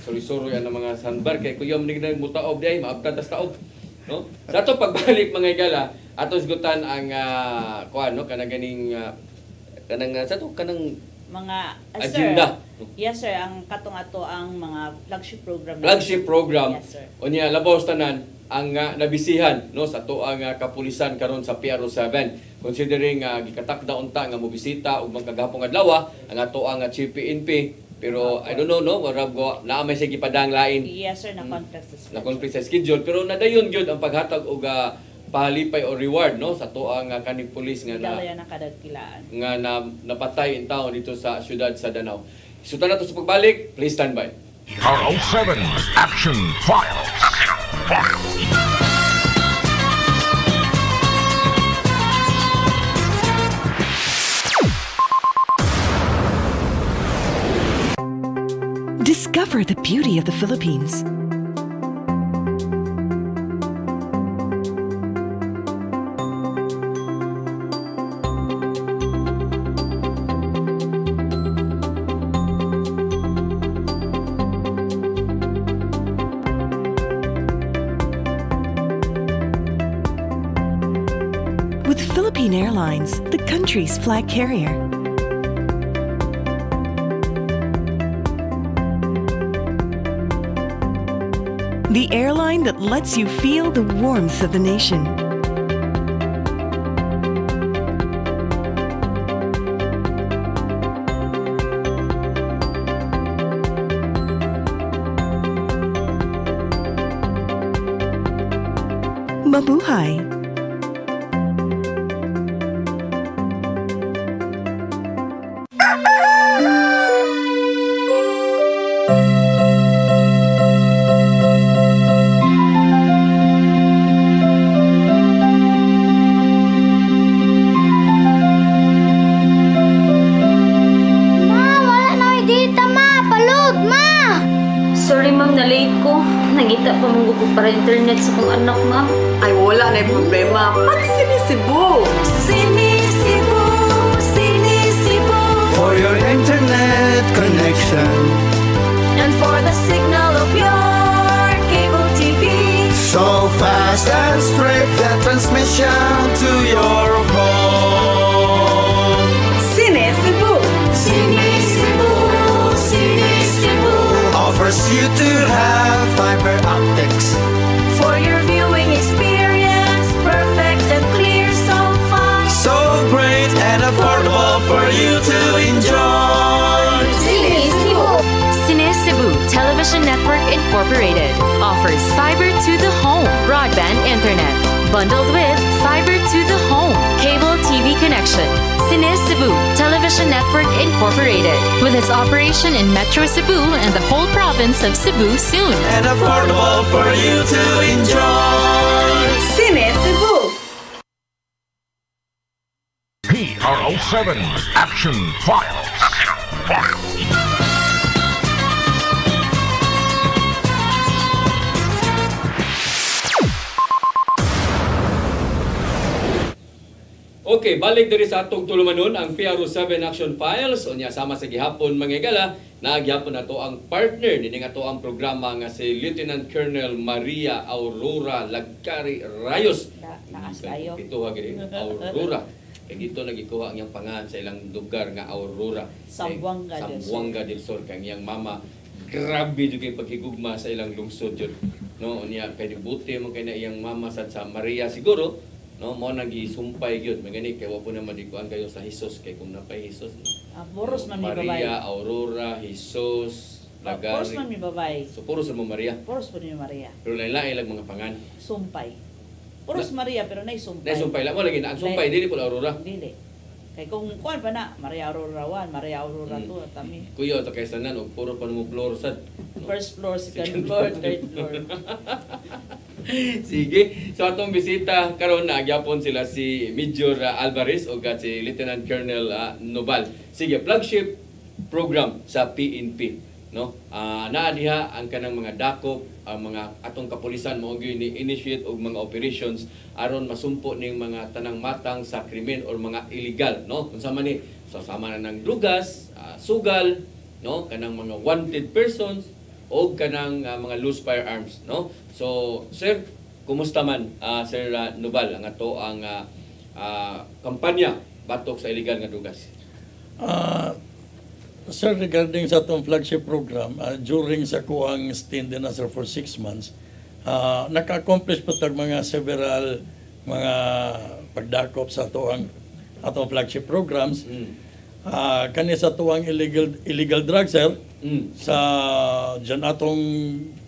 suri-suri ng mga sandbar kay kuyam ni na mutaob di ay maabtan tas taob. No? Sa ato pagbalik mga igala, ato isgutan ang kuan no kanang ganing kanang sa to kanang Mga agenda. Sir, yes sir, ang katong ato ang mga flagship program. Flagship program. Yes sir. Unya labaw tanan ang nabisihan no sa to ang kapulisan karon sa PRO7 considering gikatakda unta nga mobisita ug magkagahapon adlaw ang ato ang Chief PNP pero I don't know no warab go naa may sige padang lain Yes sir, na-conflict sa schedule. na-conflict sa schedule pero nadayon gyud ang paghatag og pahalipay o reward no sa to ang kaning pulis nga na Dalayan ang kadagkilaan. nga napatay in town dito sa syudad sa Danau. Isutan nato sa pagbalik, please stand by. PRO7 Action Files. Discover the beauty of the Philippines. With Philippine Airlines, the country's flag carrier. The airline that lets you feel the warmth of the nation. Mabuhay! Sorry ma'am, na-late ko. Nangita pa mong ko para internet sa kong anak ma'am. Ay, wala na yung problema. Pag sinisibo. Sinisibo, sinisibo. For your internet connection. And for the signal of your cable TV. So fast and straight the transmission to your home. Sinisibo. Sinisibo, sinisibo. Offers you to have fiber optics. For your viewing experience, perfect and clear, so fast. So great and affordable for you to enjoy. Cine Cebu Television Network Incorporated offers fiber to the home broadband internet bundled with fiber to the home cable TV connection. Cine Cebu Television Network Incorporated with its operation in Metro Cebu and the whole province of Cebu soon. And affordable for you to enjoy. Sinisibo. PRO7 Action Files. Okay, balik diri sa atong tulumanon ang PRO7 Action Files. Unya sama sa gihapon mga igala, naagihapon nato ang partner nini nga to ang programa nga si Lieutenant Colonel Maria Aurora Lagcari Rayos. Naas kayo. Ito ha gini, Aurora. Kay dito nagikuha ang iyang pangan sa ilang lugar nga Aurora. Zamboanga del Sur. Zamboanga del Sur kay ang iyang mama grabe jud kay paghigugma sa ilang lungsod jud. No, niya kay dibuti mo kay na iyang mama sa Maria siguro, no, mo nagisumpay gyud magani kay wa po na madikuan kayo sa Jesus kay kung napay Jesus. Puros man mi babay. Maria, Aurora, Jesus, Lagari. Puros man mi babay. So puros mo Maria. Puros po ni Maria. Pero lain-lain lang mga pangan. Sumpay. Puros Maria pero nay sumpay. Nay sumpay lang mo lagi na ang sumpay dili po Aurora. Dili. Kay kung kuan pa na Maria Aurora 1, Maria Aurora 2 tami. Kuya to kay sanan og puro pa mo floor sad. First floor, second floor, third floor. Sige, so atong bisita karon na gyapon sila si Major Alvarez o si Lieutenant Colonel Nobal. Sige, flagship program sa PNP, no? Naa diha ang kanang mga dakop, ang mga atong kapulisan mao gyud ni initiate og mga operations aron masumpo ning mga tanang matang sa krimen or mga illegal, no? Unsa man ni sama na ng drugas, sugal, no? Kanang mga wanted persons o kanang mga loose firearms, no? So, sir, kumusta man Sir Nobal ang ato ang kampanya batok sa illegal nga drugas? Sir, regarding sa itong flagship program, during sa kuang stint din na sir for 6 months, naka-accomplish po tag mga several mga pagdakop sa atong flagship programs. Kani sa tuwang illegal drugs, sir, sa dyan atong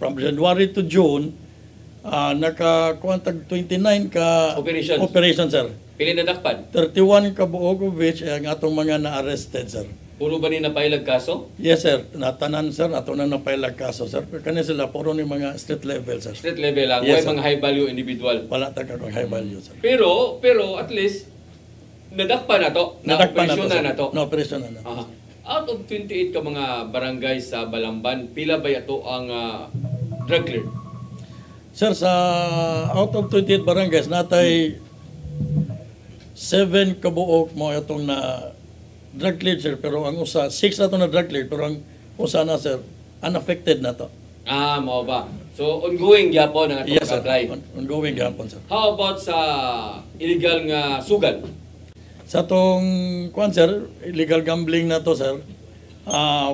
from January to June, nakakuantag 29 ka operations, sir. Pili na dakpan? 31 ka buog of which ang atong mga na-arrested, sir. Puro ba ni napailag kaso? Yes, sir. Natanan, sir. Ato na napailag kaso, sir. Pero kanya sila, puro ni mga street level, sir. Street level lang. Yes, mga high value individual. Wala tayo kung high value, sir. Pero at least, nadakpa na to. Na-operasyon na to. Na-operasyon na to. Out of 28 ka mga barangay sa Balamban, pila ba ito ang drug clear? Sir, sa out of 28 barangays, natay 7 kabuok mo itong na drug cleared, sir, pero ang usa 6 na ito na drug cleared, pero ang usa na, sir, unaffected na to. Mao ba? So ongoing gyapon ang atong apply. Ongoing gyapon, sir. How about sa illegal nga sugal? Sa tong kuan, sir, illegal gambling na to, sir.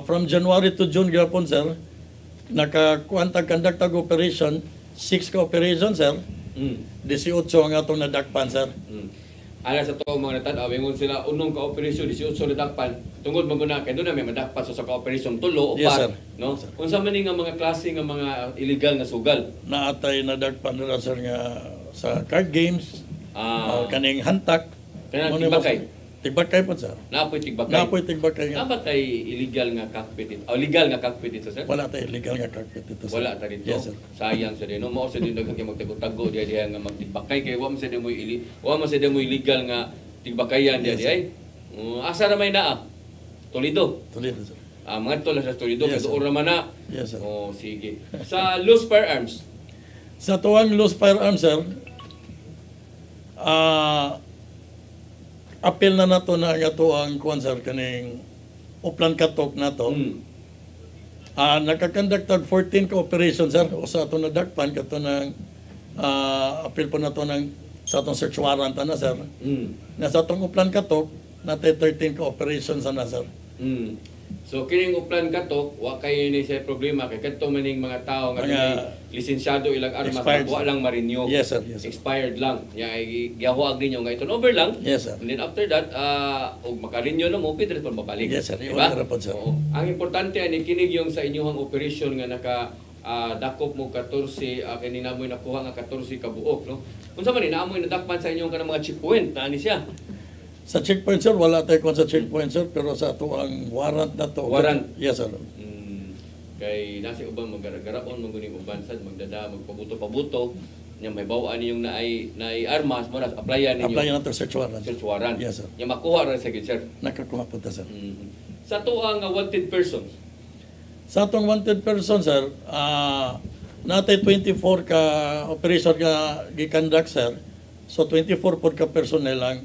From January to June gyapon, sir, nakakuantag conduct operation, 6 ka operation, sir. 18 ang atong nadakpan, sir. Ala sa to mga natanaw, ingon sila unong ka-operasyon 18 nadakpan. Tungod maguna kay doon na may madakpan sa ka-operasyon tulo o yes, par, sir. no? Unsa man nga mga klase nga mga illegal nga sugal? Naatay nadakpan na, sir, nga sa card games, kaning hantak. Kanang tigbakay. Tigbakay po, sir. Naapoy tigbakay. Naapoy tigbakay nga. Dapat tay illegal nga cockpit ito. Legal nga cockpit ito, sir? Wala tay illegal nga cockpit ito, sir. Wala ta dito. Yes, sir. Sayang sa dino. Mao sa dino kay magtago-tago diha nga magtigbakay kay wa man sa dimo illegal nga tigbakayan diha. Asa na may naa? Toledo. Toledo, sir. Mga tol sa Toledo Yes, kay doon man na. Yes, sir. Sige. Sa loose firearms. Sa tuwang loose firearms, sir, appeal na nato na nga to ang kuan, sir, kaning uplan katok na to. Nakakonduct og 14 ka operation, sir. O sa ato na dakpan kato ng appeal po na to ng sa atong search warrant na, sir. Na sa atong uplan katok, natay 13 ka operations na, sir. So kining uplan katok, wa kay ni sa problema kay kadto maning mga tao nga lisensyado ilang armas wa lang marinyo. Yes, sir. Yes, sir. Expired lang. Ya gihahuag ninyo nga ito over lang. Yes, sir. And then after that, og makarinyo na mo pwede pa mabalik. Yes, sir. Diba? Sir. Ang importante ani kinig yung sa inyong operation nga naka dakop mo 14 kini namoy nakuha nga 14 ka buok, no. Unsa man ni naamoy nadakpan sa inyong kanang mga checkpoint na ani siya? Sa checkpoint, sir, wala tayo kung sa checkpoint, sir, pero sa ito ang warrant na to. Warrant? Yes, sir. Kay nasi ubang magara-garaon maguning uban sad magdada magpabuto-pabuto nya may bawaan niyong naay armas mo nas applyan ninyo. Applyan nato search warrant. Search warrant. Yes, sir. Nya makuha ra sa gid, sir. Nakakuha po ta, sir. Sa tuang wanted persons. Sa atong wanted person, sir, natay 24 ka operation ka gi-conduct, sir. So 24 pod ka personnel lang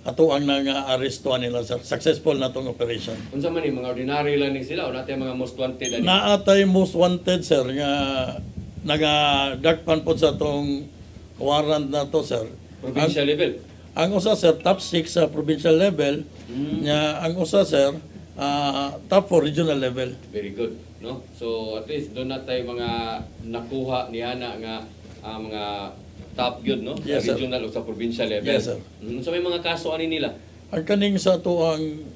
ato ang nang-arestuan nila, sir. Successful na itong operation. Unsa man ni mga ordinary lang ni sila o natay mga most wanted ani? Naatay most wanted, sir, nga nagadakpan po sa itong warrant na to, sir. Provincial level? Ang usa sir top 6 sa provincial level, nya ang usa sir top 4 regional level. Very good, no? So at least doon na tayo mga nakuha ni Hana nga mga top good, no? Yes, Sa sir. regional o sa provincial level. Yes, sir. So may mga kaso ani nila? Ang kaning sa tuang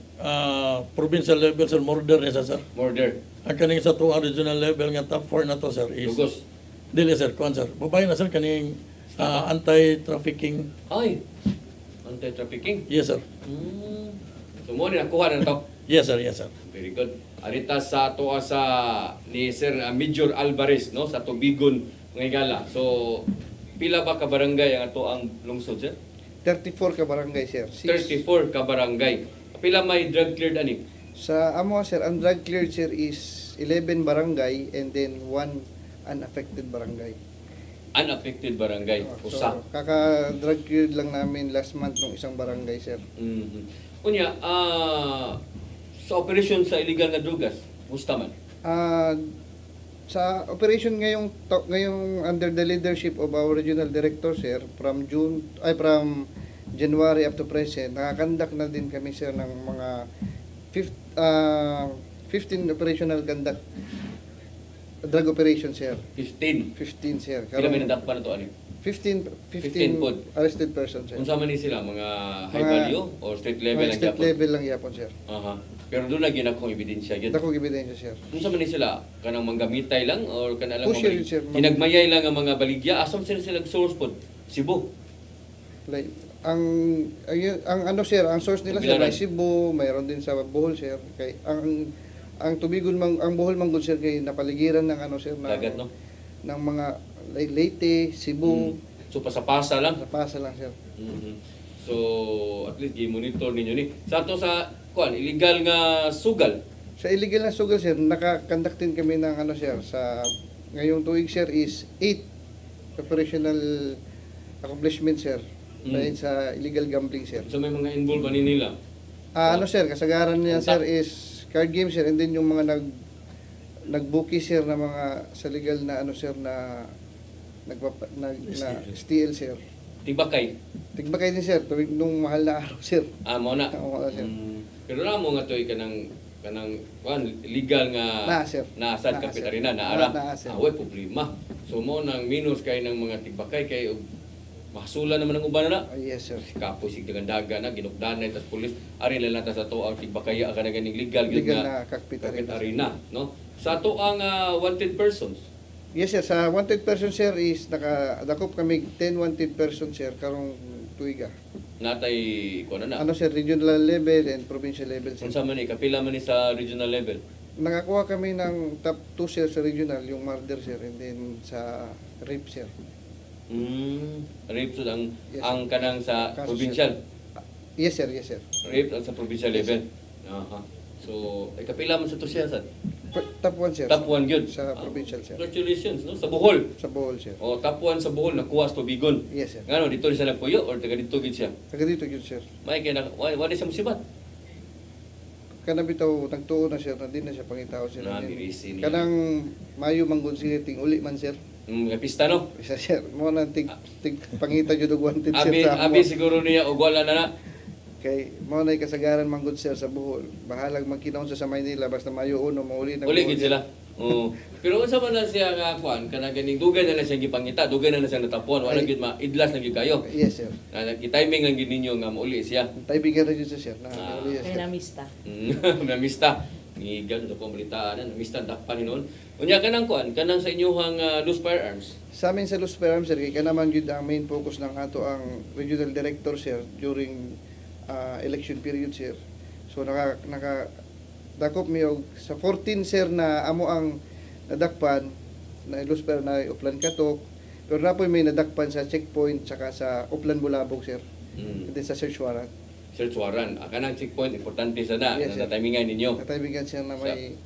provincial level sir murder ni sir. Murder. Ang kaning sa tuang regional level nga top 4 na to sir is Lugos. dili sir kon sir. Babae na sir kaning anti-trafficking. Ay. Anti-trafficking. Yes sir. So mo ni nakuha na to. Yes sir, yes sir. Very good. Arita sa tuwa sa ni Sir Major Alvarez, no, sa Tubigon Ngayala. So pila ba ka barangay ang ato ang lungsod, sir? 34 ka barangay, sir. 34 ka barangay. Pila may drug cleared ani? Sa amo, sir, ang drug cleared, sir, is 11 barangay and then 1 unaffected barangay. Unaffected barangay. Usa. So, kaka-drug cleared lang namin last month ng isang barangay, sir. Unya, sa operation sa illegal nga drugas, musta man? Sa operation ngayong under the leadership of our regional director, sir, from January up to present, nakakandak na din kami, sir, ng mga 15 operational conduct drug operation, sir. 15, sir. Pila may nadakpan na to ani? 15 pod. arrested persons, sir. Unsa man ni sila, mga high value or state level Mga lang state gyapon? level lang yapon, sir. Aha. Pero doon lagi na akong ebidensya gyud. Dako ebidensya, sir. Unsa man ni sila, kanang manggamitay lang or kana lang Sir, sir. Hinagmayay lang ang mga baligya, asam sila source pod? Cebu. Like, ang ano, sir, ang source nila sa Bilaran. Cebu, mayroon din sa Bohol, sir. Kay ang Tubigon ang Bohol manggod, sir, kay napaligiran ng ano, sir, Dagat, no? ng mga Leyte, Cebu. So pasapasa lang. Pasapasa lang, sir. So at least i-monitor ninyo ni. Sa ato sa illegal nga sugal. Sa illegal na sugal, sir, naka-conduct din kami ng ano, sir, sa ngayong tuig, sir, is 8 operational accomplishment, sir. Dahil sa illegal gambling, sir. So may mga involved ba nila? Ano, sir, kasagaran niya, sir, is card game, sir, and then yung mga nagbuki, sir, na mga sa legal na ano, sir, na steal, sir. Tigbakay. Tigbakay din, sir, tuwing nung mahal na araw, sir. Mo na. Oo, sir. Pero na mo nga to kanang legal nga sir. naasad kapitarina naara. Sir. Away problema. So mo nang minus kay ng mga tigbakay kay mahasulan naman ang uban na. Yes, sir. Kapo sig daga na ginukdanay tas pulis ari lang ta sa to ang tigbakay aga na ganing legal gyud na kapitarina, no? Sa to ang wanted persons. Yes, sir. Sa wanted person, sir, is nakadakop kami 10 wanted person, sir, karong tuiga. Natay ko na. Ano, sir, regional level and provincial level, sir. Unsa man ni kapila man ni sa regional level? Nakakuha kami ng top 2, sir, sa regional, yung murder, sir, and then sa rape, sir. Rape so ang Yes, ang kanang sa Kaso, provincial. Yes, sir. Yes, sir. Rape ang sa provincial Yes, level. Aha. So, kapila man sa to siya, sir? Top 1, sir. Top 1 gyud. Sa provincial, sir. Congratulations, no? Sa Bohol. Sa Bohol, sir. O, top 1 sa Bohol, nakuha sa Tubigon. Yes, sir. Ngano, dito siya nagpuyo or taga dito gid siya? Taga dito, yun, sir. May kaya wala siya musibat. Kanabitaw, nagtuo na, sir, na di na siya pangitao, sir. Nabirisi niya. Kanang Mayo Manggon City, ting uli man, sir. Nga pista, no? Isa, sir. Mo na tig pangita jud og wanted, sir. Abi siguro niya og wala na. Kay mo na kasagaran manggod, sir, sa Bohol. Bahalag magkinaon sa Maynila basta Mayo uno mauli na. Uli gid sila. Pero unsa man na siya nga kuan kana ganing dugay na lang siya gipangita, dugay na lang siya natapon, wala gid idlas na gid kayo. Yes, sir. Gi-timing lang gid ninyo nga mauli siya. Timing ra jud, sir. Mauli, Kaya sir. namista. Namista. Ni gad ko balitaan, namista dakpan hinon. Unya kanang kuan, kanang sa inyong loose firearms. Sa amin sa Los Firearms, sir, kay kanaman jud ang main focus ng ato ang regional director, sir, during election period, sir. So dakop mi og sa 14, sir, na amo ang nadakpan na Los Firearms na Uplan Katok, pero napoy may nadakpan sa checkpoint saka sa Uplan Bulabog, sir. Hindi sa search warrant. Search warrant. Kanang checkpoint importante sana Yes, na timingan ninyo. Natimingan, sir, na may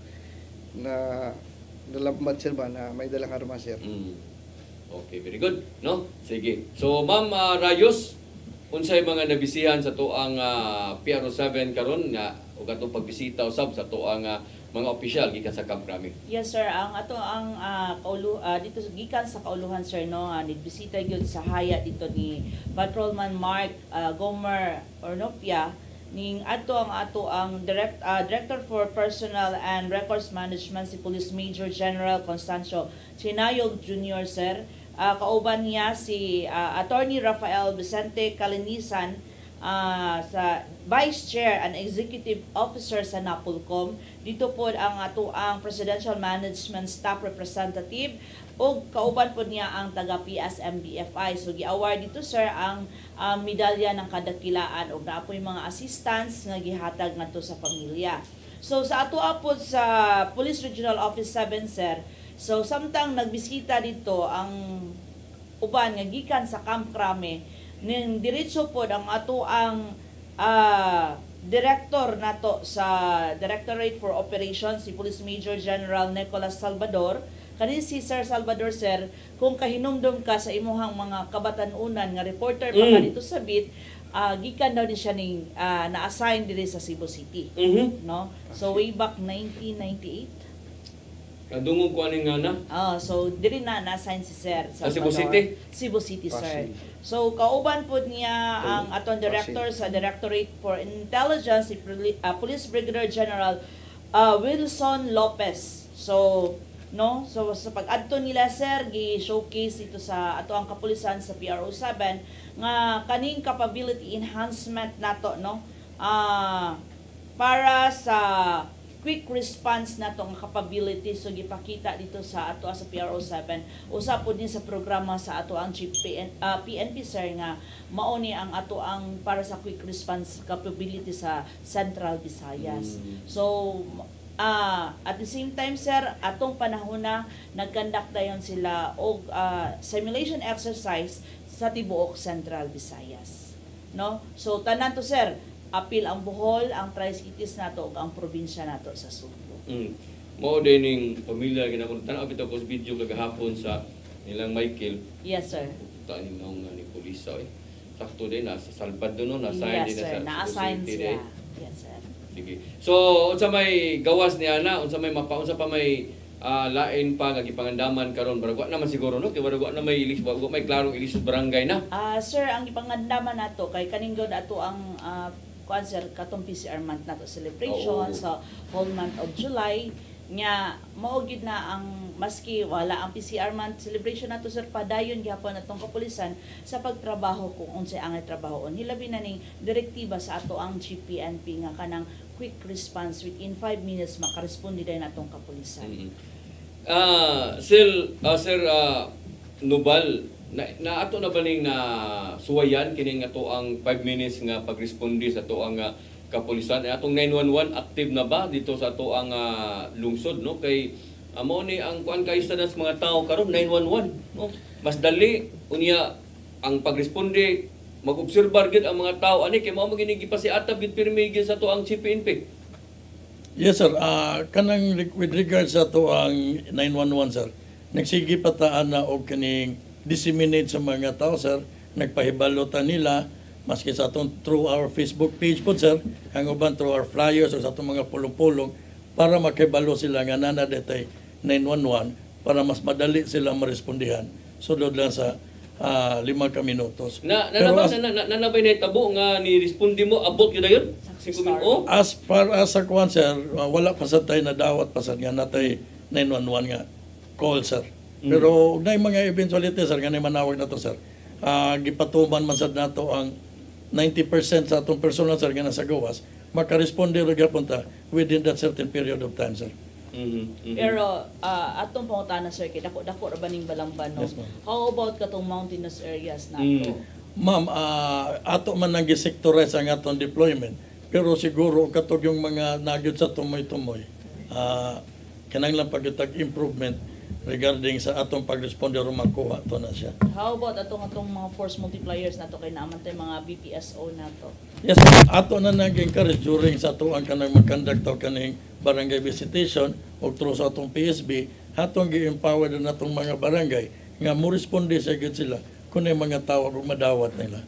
nalambat, sir, ba na may dalang armas, sir. Okay, very good, no? Sige. So, Ma'am Rayos, unsay mga nabisihan sa tuang PRO7 karon nga ug atong pagbisita usab sa tuang mga opisyal gikan sa Camp Crame. Yes sir, ang ato ang dito gikan sa kauluhan sir no, nigbisita gyud sa haya dito ni Patrolman Mark Gomer Ornopia ning ato ang Director for Personnel and Records Management si Police Major General Constancio Chinayog Jr. sir. Kauban niya si Attorney Rafael Vicente Calinisan, sa Vice Chair and Executive Officer sa NAPOLCOM. Dito po ang ato ang Presidential Management Staff Representative o kauban po niya ang taga PSMBFI. So gi-award dito sir ang medalya ng kadakilaan o na po yung mga assistants nga gihatag ngadto sa pamilya. So sa ato po sa Police Regional Office 7 sir, so samtang nagbisita dito ang uban nga gikan sa Camp Crame, ning diretso po ang ato ang director nato sa Directorate for Operations si Police Major General Nicolas Salvador. Kani si Sir Salvador sir, kung kahinumdum ka sa imuhang mga kabatanunan nga reporter pa dito sa BIT, gikan daw ni siya ning na-assign diri sa Cebu City. No? So way back 1998. Kadungog ko aning nga na. So diri na-assign si Sir Cebu Salvador. City? Cebu City sir. So kauban po niya ang atong director sa Directorate for Intelligence si Police Brigadier General Wilson Lopez. So sa pag-adto nila sir, gi-showcase ito sa ato ang kapulisan sa PRO 7 nga kaning capability enhancement nato no, para sa quick response nato nga capability. So gipakita dito sa ato sa PRO 7 usa po din sa programa sa ato ang PNP sir nga mao ni ang ato ang para sa quick response capability sa Central Visayas. So at the same time sir, atong panahon na nagkandak dayon sila og simulation exercise sa tibuok Central Visayas. No? So tanan to sir, apil ang Bohol, ang Tri-Cities nato ug ang probinsya nato sa Subo. Mao din ning pamilya ginakon tanaw kita ko sa video kagahapon sa nilang Michael. Yes sir. Ta ni naong ni pulis sakto din nasa Salvador no, na-assign din sa na-assign siya. Yes sir. Sige. So unsa may gawas ni ana, unsa may unsa pa may lain pa nga gipangandaman karon baragwa naman siguro no, kay baragwa na may ilis ba may klarong ilis barangay na. Sir, ang gipangandaman nato kay kaning god ato ang sir katong PCR month nato celebration sa whole month of July nya mao gid na ang maski wala ang PCR month celebration nato sir, padayon gyapon atong kapulisan sa pagtrabaho kung unsay angay trabahoon. Hilabi na ning direktiba sa ato ang GPNP nga kanang quick response within 5 minutes makaresponde din atong kapulisan. Sir Nubal, na ato na ba ning na suwayan kining ato ang 5 minutes nga pagresponde sa ato ang kapulisan? Atong 911 active na ba dito sa ato ang lungsod no, kay amo ni ang kuan kay sa mga tao karon 911 no, mas dali unya ang pagresponde mag-obserbar gid ang mga tao ani kay mao magini gipasiata bit pirmi gid sa ato ang CPNP. Yes sir, kanang with regards sa ato ang 911 sir, nagsige pataan na og kaning disseminate sa mga tao sir, nagpahibalutan nila maski sa atong through our Facebook page po sir, ang uban through our flyers o sa atong mga pulong-pulong para makibalo sila nga nana detay 911 para mas madali sila marespondihan sulod lang sa 5 minutos. Nanabay na itabo nga ni-respondi mo abot yun na yun? As far as sa kwan sir, wala pa sa tayo na dawat pa sir nga natay 911 nga call sir. Pero na mga eventuality sir nga manawag na to sir. Gipatuman man sad nato ang 90% sa atong personal sir nga nasa gawas makaresponde ra gyapon ta within that certain period of time sir. Pero atong pangutana sir kay dako-dako ra baning Balamban no. Yes, how about katong mountainous areas nato? Ma'am, ato man nang gi-sectorize ang atong deployment. Pero siguro katog yung mga nagyud sa tumoy-tumoy. Kanang lang pagitag improvement regarding sa atong pag-responde o makuha to na siya. How about atong mga force multipliers nato kay naman tay mga BPSO nato? Yes, ato na nag-encourage during sa ato ang kanang mag-conduct o kaning barangay visitation o through sa atong PSB, atong gi-empower na atong mga barangay nga mo responde sa gid sila kung ay mga tawag o madawat nila.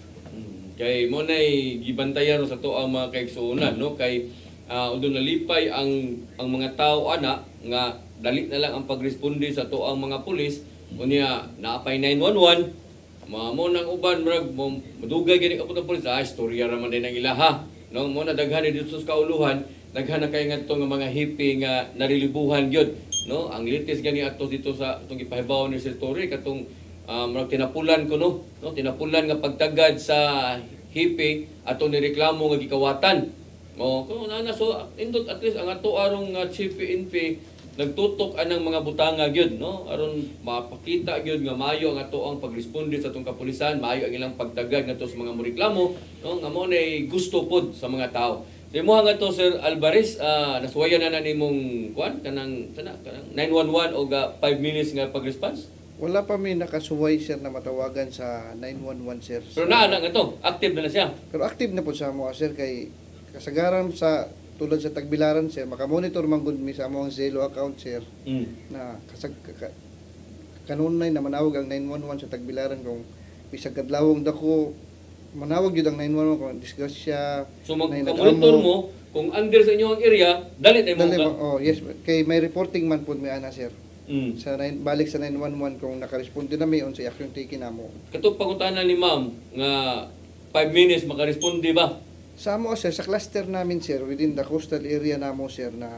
Kay mo nay gibantayan sa to ang mga kaigsuonan no, kay although nalipay ang mga tao ana nga dali na lang ang pagresponde sa tuang mga pulis unya naapay 911 mo nang uban murag madugay gani ka pud ang pulis istorya ra man din ang ilaha no mo na daghan dito sa kauluhan daghan na kay ngadto nga mga hippie nga narilibuhan gyud no ang latest gani ato dito sa itong ipahibaw ni Sir Torre katong murag tinapulan ko no tinapulan nga pagtagad sa hippie ato ni reklamo nga gikawatan mo kuno na so indot at least ang ato arong chief PNP nagtutok anang mga butanga gyud no aron mapakita gyud nga maayo ang ato ang pagresponde sa atong kapulisan maayo ang ilang pagtagad ngadto sa mga reklamo no nga mo nay gusto pod sa mga tao dimo nga to Sir Alvarez nasuwayan na nimong kuan kanang 911 o 5 minutes nga pag-response. Wala pa may nakasuway sir na matawagan sa 911 sir. Pero naa nga to, active na siya. Pero active na po sa mo sir kay kasagaran sa tulad sa Tagbilaran sir, makamonitor man gud mi sa among Zelo account sir. Na kanunay na manawag ang 911 sa Tagbilaran kung bisag kadlawong dako manawag yun ang 911 kung disgrasya. So magkamonitor mo kung under sa inyong area, dalit ay mo ka? Oh, yes, kay may reporting man po may ana sir. Sa balik sa 911 kung nakaresponde na may on sa action taken namo. Katong pangutanan ni ma'am nga 5 minutes makaresponde ba? Sa amo sir, sa cluster namin sir, within the coastal area namo sir na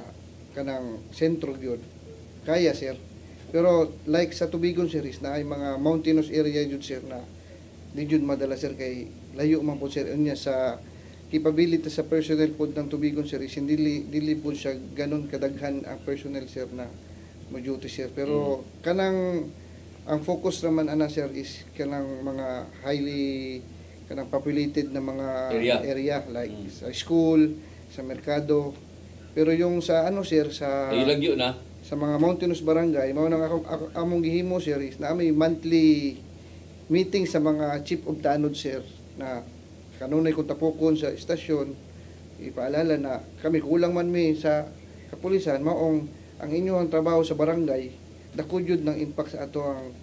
kanang sentro gyud. Kaya sir. Pero like sa Tubigon sir is na ay mga mountainous area jud sir na di jud madala sir kay layo man po sir unya sa capability sa personnel po ng Tubigon sir is dili po siya ganun kadaghan ang personnel sir na mo duty sir pero kanang ang focus naman ana sir is kanang mga highly kanang populated na mga area like sa school, sa merkado. Pero yung sa ano sir sa ilagyo na sa mga mountainous barangay mao nang among gihimo sir is na may monthly meeting sa mga chief of tanod sir na kanunay kung tapokon sa istasyon ipaalala na kami kulang man mi sa kapulisan maong ang inyong trabaho sa barangay dako jud ng impact sa ato ang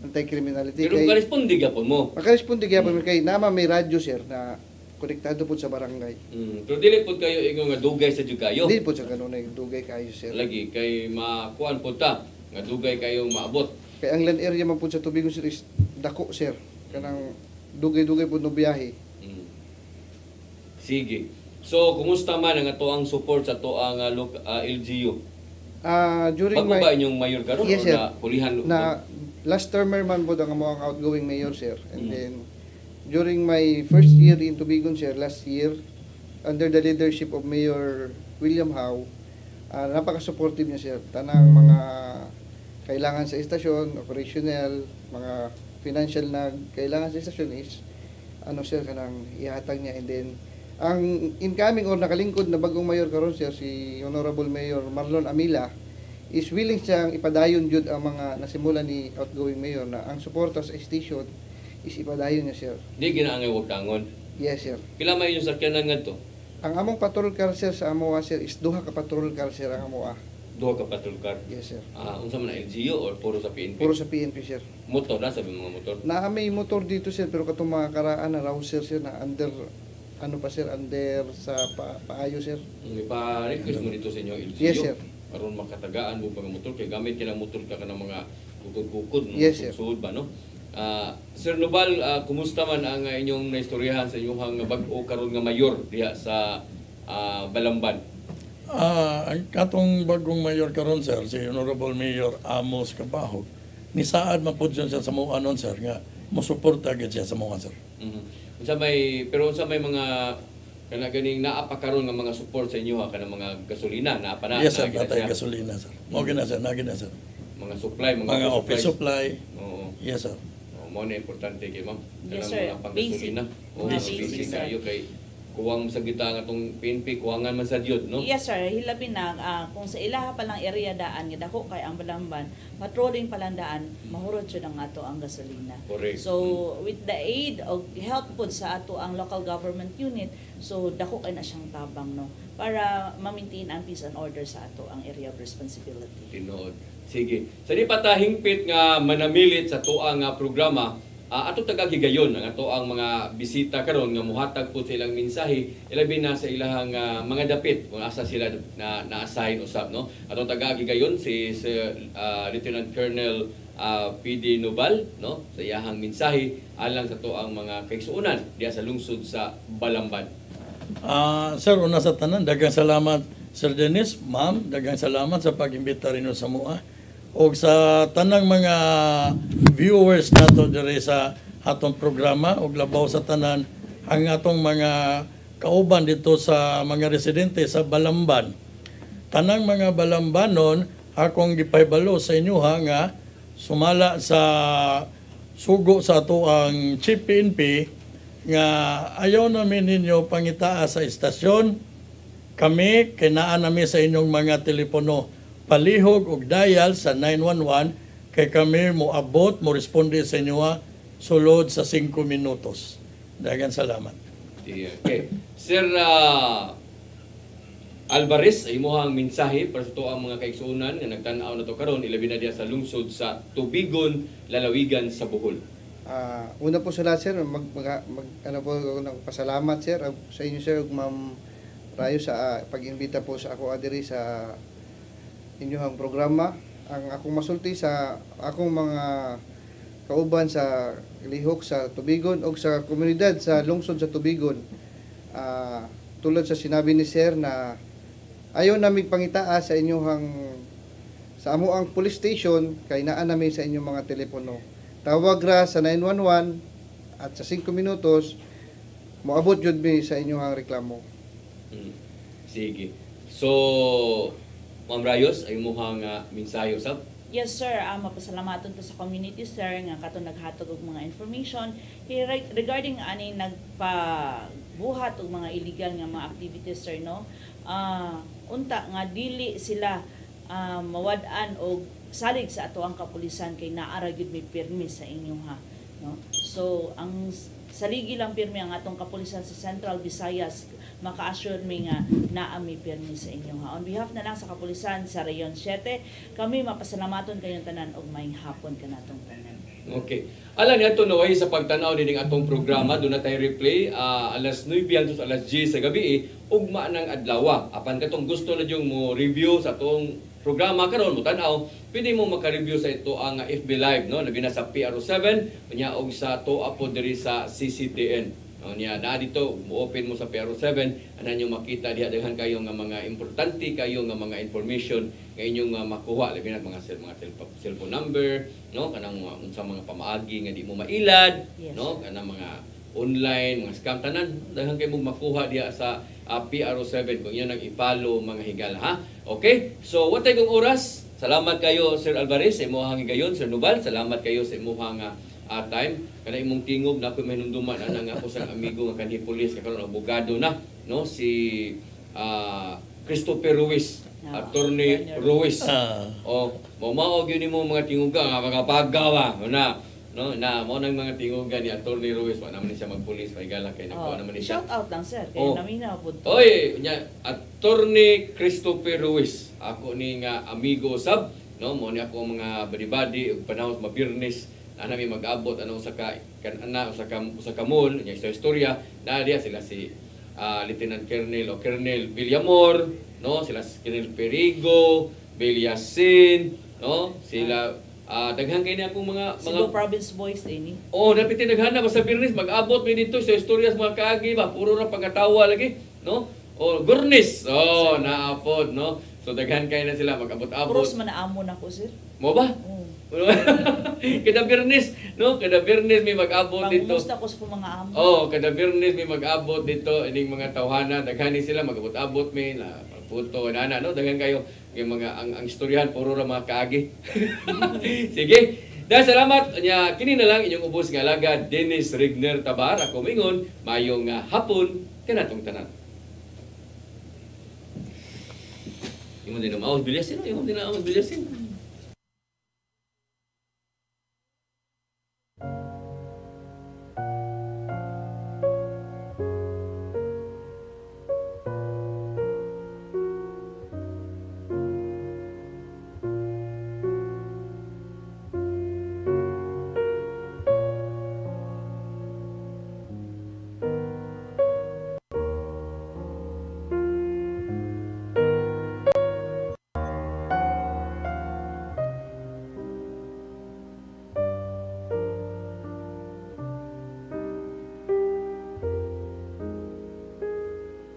anti-criminality. Pero makaresponde gyapon mo. Makaresponde gyapon kay nama may radyo sir na konektado po sa barangay. Pero dili po kayo ingon nga dugay sa jud kayo. Dili po sa kanunay dugay kayo sir. Lagi kay makuan po ta nga dugay kayong maabot. Kay ang land area man po sa Tubigon sir is dako sir. Kanang dugay-dugay po no biyahe. Sige. So kumusta man ang ato ang support sa ato ang LGU? During my ba inyong mayor karon yes, na pulihan na last termer man po ang mga outgoing mayor sir and then during my first year in Tubigon sir last year under the leadership of Mayor William Howe napaka-supportive niya sir tanang mga kailangan sa istasyon operational mga financial na kailangan sa istasyon is ano sir kanang ihatag niya and then ang incoming or nakalingkod na bagong mayor karon sir si Honorable Mayor Marlon Amila is willing siyang ipadayon jud ang mga nasimula ni outgoing mayor na ang suporta sa station is ipadayon niya sir. Di ginaangay utangon. Yes sir. Pila may yung sakyanan ngadto? Ang among patrol car sir sa amoa sir is duha ka patrol car sir ang amoa. Duha ka patrol car? Yes sir. Unsa man LGU or puro sa PNP? Puro sa PNP sir. Motor na sabi mga motor? May motor dito sir pero katong mga karaan na raw sir na under ano pa sir under sa paayo sir. Ipa-request mo dito sa inyo LGU? Yes sir. Aron makatagaan mo pang motor kay gamit kina motor ka ng mga kukod-kukod no yes, suod ba no. Sir Nobal, kumusta man ang inyong naistoryahan sa inyong bag-o karon nga mayor diha sa Balamban? Ang katong bagong mayor karon sir si Honorable Mayor Amos Cabahog ni saad man pud siya sa mo anon sir nga mosuporta gid siya sa mga sir. Unsa may mga kana ganing naa pa karon nga mga support sa inyo kanang mga gasolina naa pa na. Yes sir, natay gasolina sir. Mo gina sir, nagina sir. Mga supply, mga office supply. Oo. Yes sir. Mo na importante kay ma'am. Yes sir. Mga panggasolina. O basic kayo kay kuwang sa gitang atong PNP kuwangan man sa diod no. Yes sir, hilabi na kung sa ilaha pa lang area daan nga dako kay ang Balamban, patrolling pa lang daan, mahurot jud ang ato ang gasolina. Correct. So with the aid of help pud sa ato ang local government unit, so dako kay na siyang tabang no para ma-maintain ang peace and order sa ato ang area of responsibility. Tinuod. Sige. Sa di pa ta hingpit nga manamilit sa tuang programa, ato tagagigayon ang ato ang mga bisita karon nga muhatag po sa ilang mensahe ilabi na sa ilang mga dapit kung asa sila na-assign usab no. Ato tagagigayon si Lieutenant Colonel PD Nobal no sa iyahang mensahe alang sa to ang mga kaigsuonan diya sa lungsod sa Balamban. Sir, una sa tanan, daghang salamat Sir Dennis, ma'am, daghang salamat sa pag-imbita rin sa mua. O sa tanang mga viewers nato dire sa atong programa o labaw sa tanan ang atong mga kauban dito sa mga residente sa Balamban. Tanang mga Balambanon, akong gipahibalo sa inyo nga sumala sa sugo sa ato ang Chief PNP nga ayaw namin ninyo pangitaas sa istasyon. Kami, kinaan namin sa inyong mga telepono. Palihog og dial sa 911 kay kami mo abot, mo responde sa inyo sulod sa 5 minutos. Daghang salamat. Okay. Sir Alvarez, ay mo ang mensahe para sa to ang mga kaigsuonan nga nagtan-aw na to karon ilabi na diya sa lungsod sa Tubigon, Lalawigan sa Bohol. Una po sa lahat, sir, ano po ako nagpasalamat, sir, sa inyo, sir, Ma'am Rayo, sa pag-imbita po sa ako adiri sa inyong programa. Ang akong masulti sa akong mga kauban sa lihok sa Tubigon o sa komunidad sa lungsod sa Tubigon. Tulad sa sinabi ni sir na ayaw namin pangitaas sa inyong sa amo ang police station kay naa namin sa inyong mga telepono. Tawag ra sa 911 at sa 5 minutos moabot jud mi sa inyong reklamo. Sige. So, Ma'am Rayos, ay muhang mensahe usab? Yes, sir. Mapasalamatan to sa community, sir, nga kato naghatag og mga information regarding ani nagpabuhat og mga illegal nga mga activities, sir, no? Unta nga dili sila mawad-an og salig sa ato ang kapulisan kay naara gyud may pirmi sa inyo ha, no? So ang saligi lang pirmi ang atong kapulisan sa Central Visayas, maka-assure mi nga naa may pirmi sa inyo ha. On behalf na lang sa kapulisan sa Rayon 7, kami mapasalamaton kayong tanan og maayong hapon kanatong tanan. Okay. Alam niya ito naway sa pagtanaw nining atong programa, doon na tayo replay alas 9 hangtod alas 10 sa gabi ugma ng adlaw. Apan katong gusto na yung mo review sa atong programa karon mo tan-aw, pwede mo maka-review sa ito ang FB Live, no? Labi na sa PRO7 nya og sa to apo diri sa CCTN. No, niya na dito mo-open mo sa PRO7 anan niyo makita diha daghan kayo nga mga importante kayo nga mga information nga inyong makuha labi na mga cellphone number, no? Kanang unsa mga pamaagi nga di mo mailad, yes, no? Kanang mga online, mga scam tanan daghan kayo mo makuha diha sa PRO7 kung iyon nag-i-follow mga higala ha. Okay? So what kong oras? Salamat kayo Sir Alvarez sa imong higayon, Sir Nubal. Salamat kayo sa imong time. Kana imong tingog na ako mahinumduman anang ako sa amigo nga kanhi pulis karon abogado na, no? Si Christopher Ruiz, Attorney Ruiz. Mao gyud nimo mga tinguga nga mga paggawa na. No, mo nang mga tingugan ni Attorney Ruiz, wa naman siya magpulis, paigala kay nagkuha naman siya. Shout out lang sir, kay namina pud. Oy, nya Attorney Christopher Ruiz. Ako ni nga amigo usab, no? Mo ni ako mga badi-badi ug panahon mabirnis na nami mag-abot ano sa ka mall, nya istorya na diya sila si Lieutenant Colonel Villamor, no? Sila si Colonel Perigo, Villasin, no? Sila daghan kay ni akong mga Cebu Province Boys ini. Napiti daghan na basta birnis mag-abot mi dito sa istorya sa mga kaagi ba puro ra pagkatawa lagi, no? Gurnis. Naapod, no? So daghan kay na sila mag-abot-abot. Puros man naamon ako sir. Mo ba? Kada birnis, no? Kada birnis may mag-abot dito. Pangumusta ko sa mga amo. Kada birnis may mag-abot dito ining mga tawhana, daghan ni sila mag-abot-abot mi na puto na no? Daghan kayo yung mga ang istoryahan puro ra mga kaagi. Sige. Dahil salamat nya kini na lang inyong ubos nga alagad Dennis Rigner Tabar. Ako mingon mayong hapon kanatong tanan. Imong din na maos bilyasin, imong din na maos bilyasin.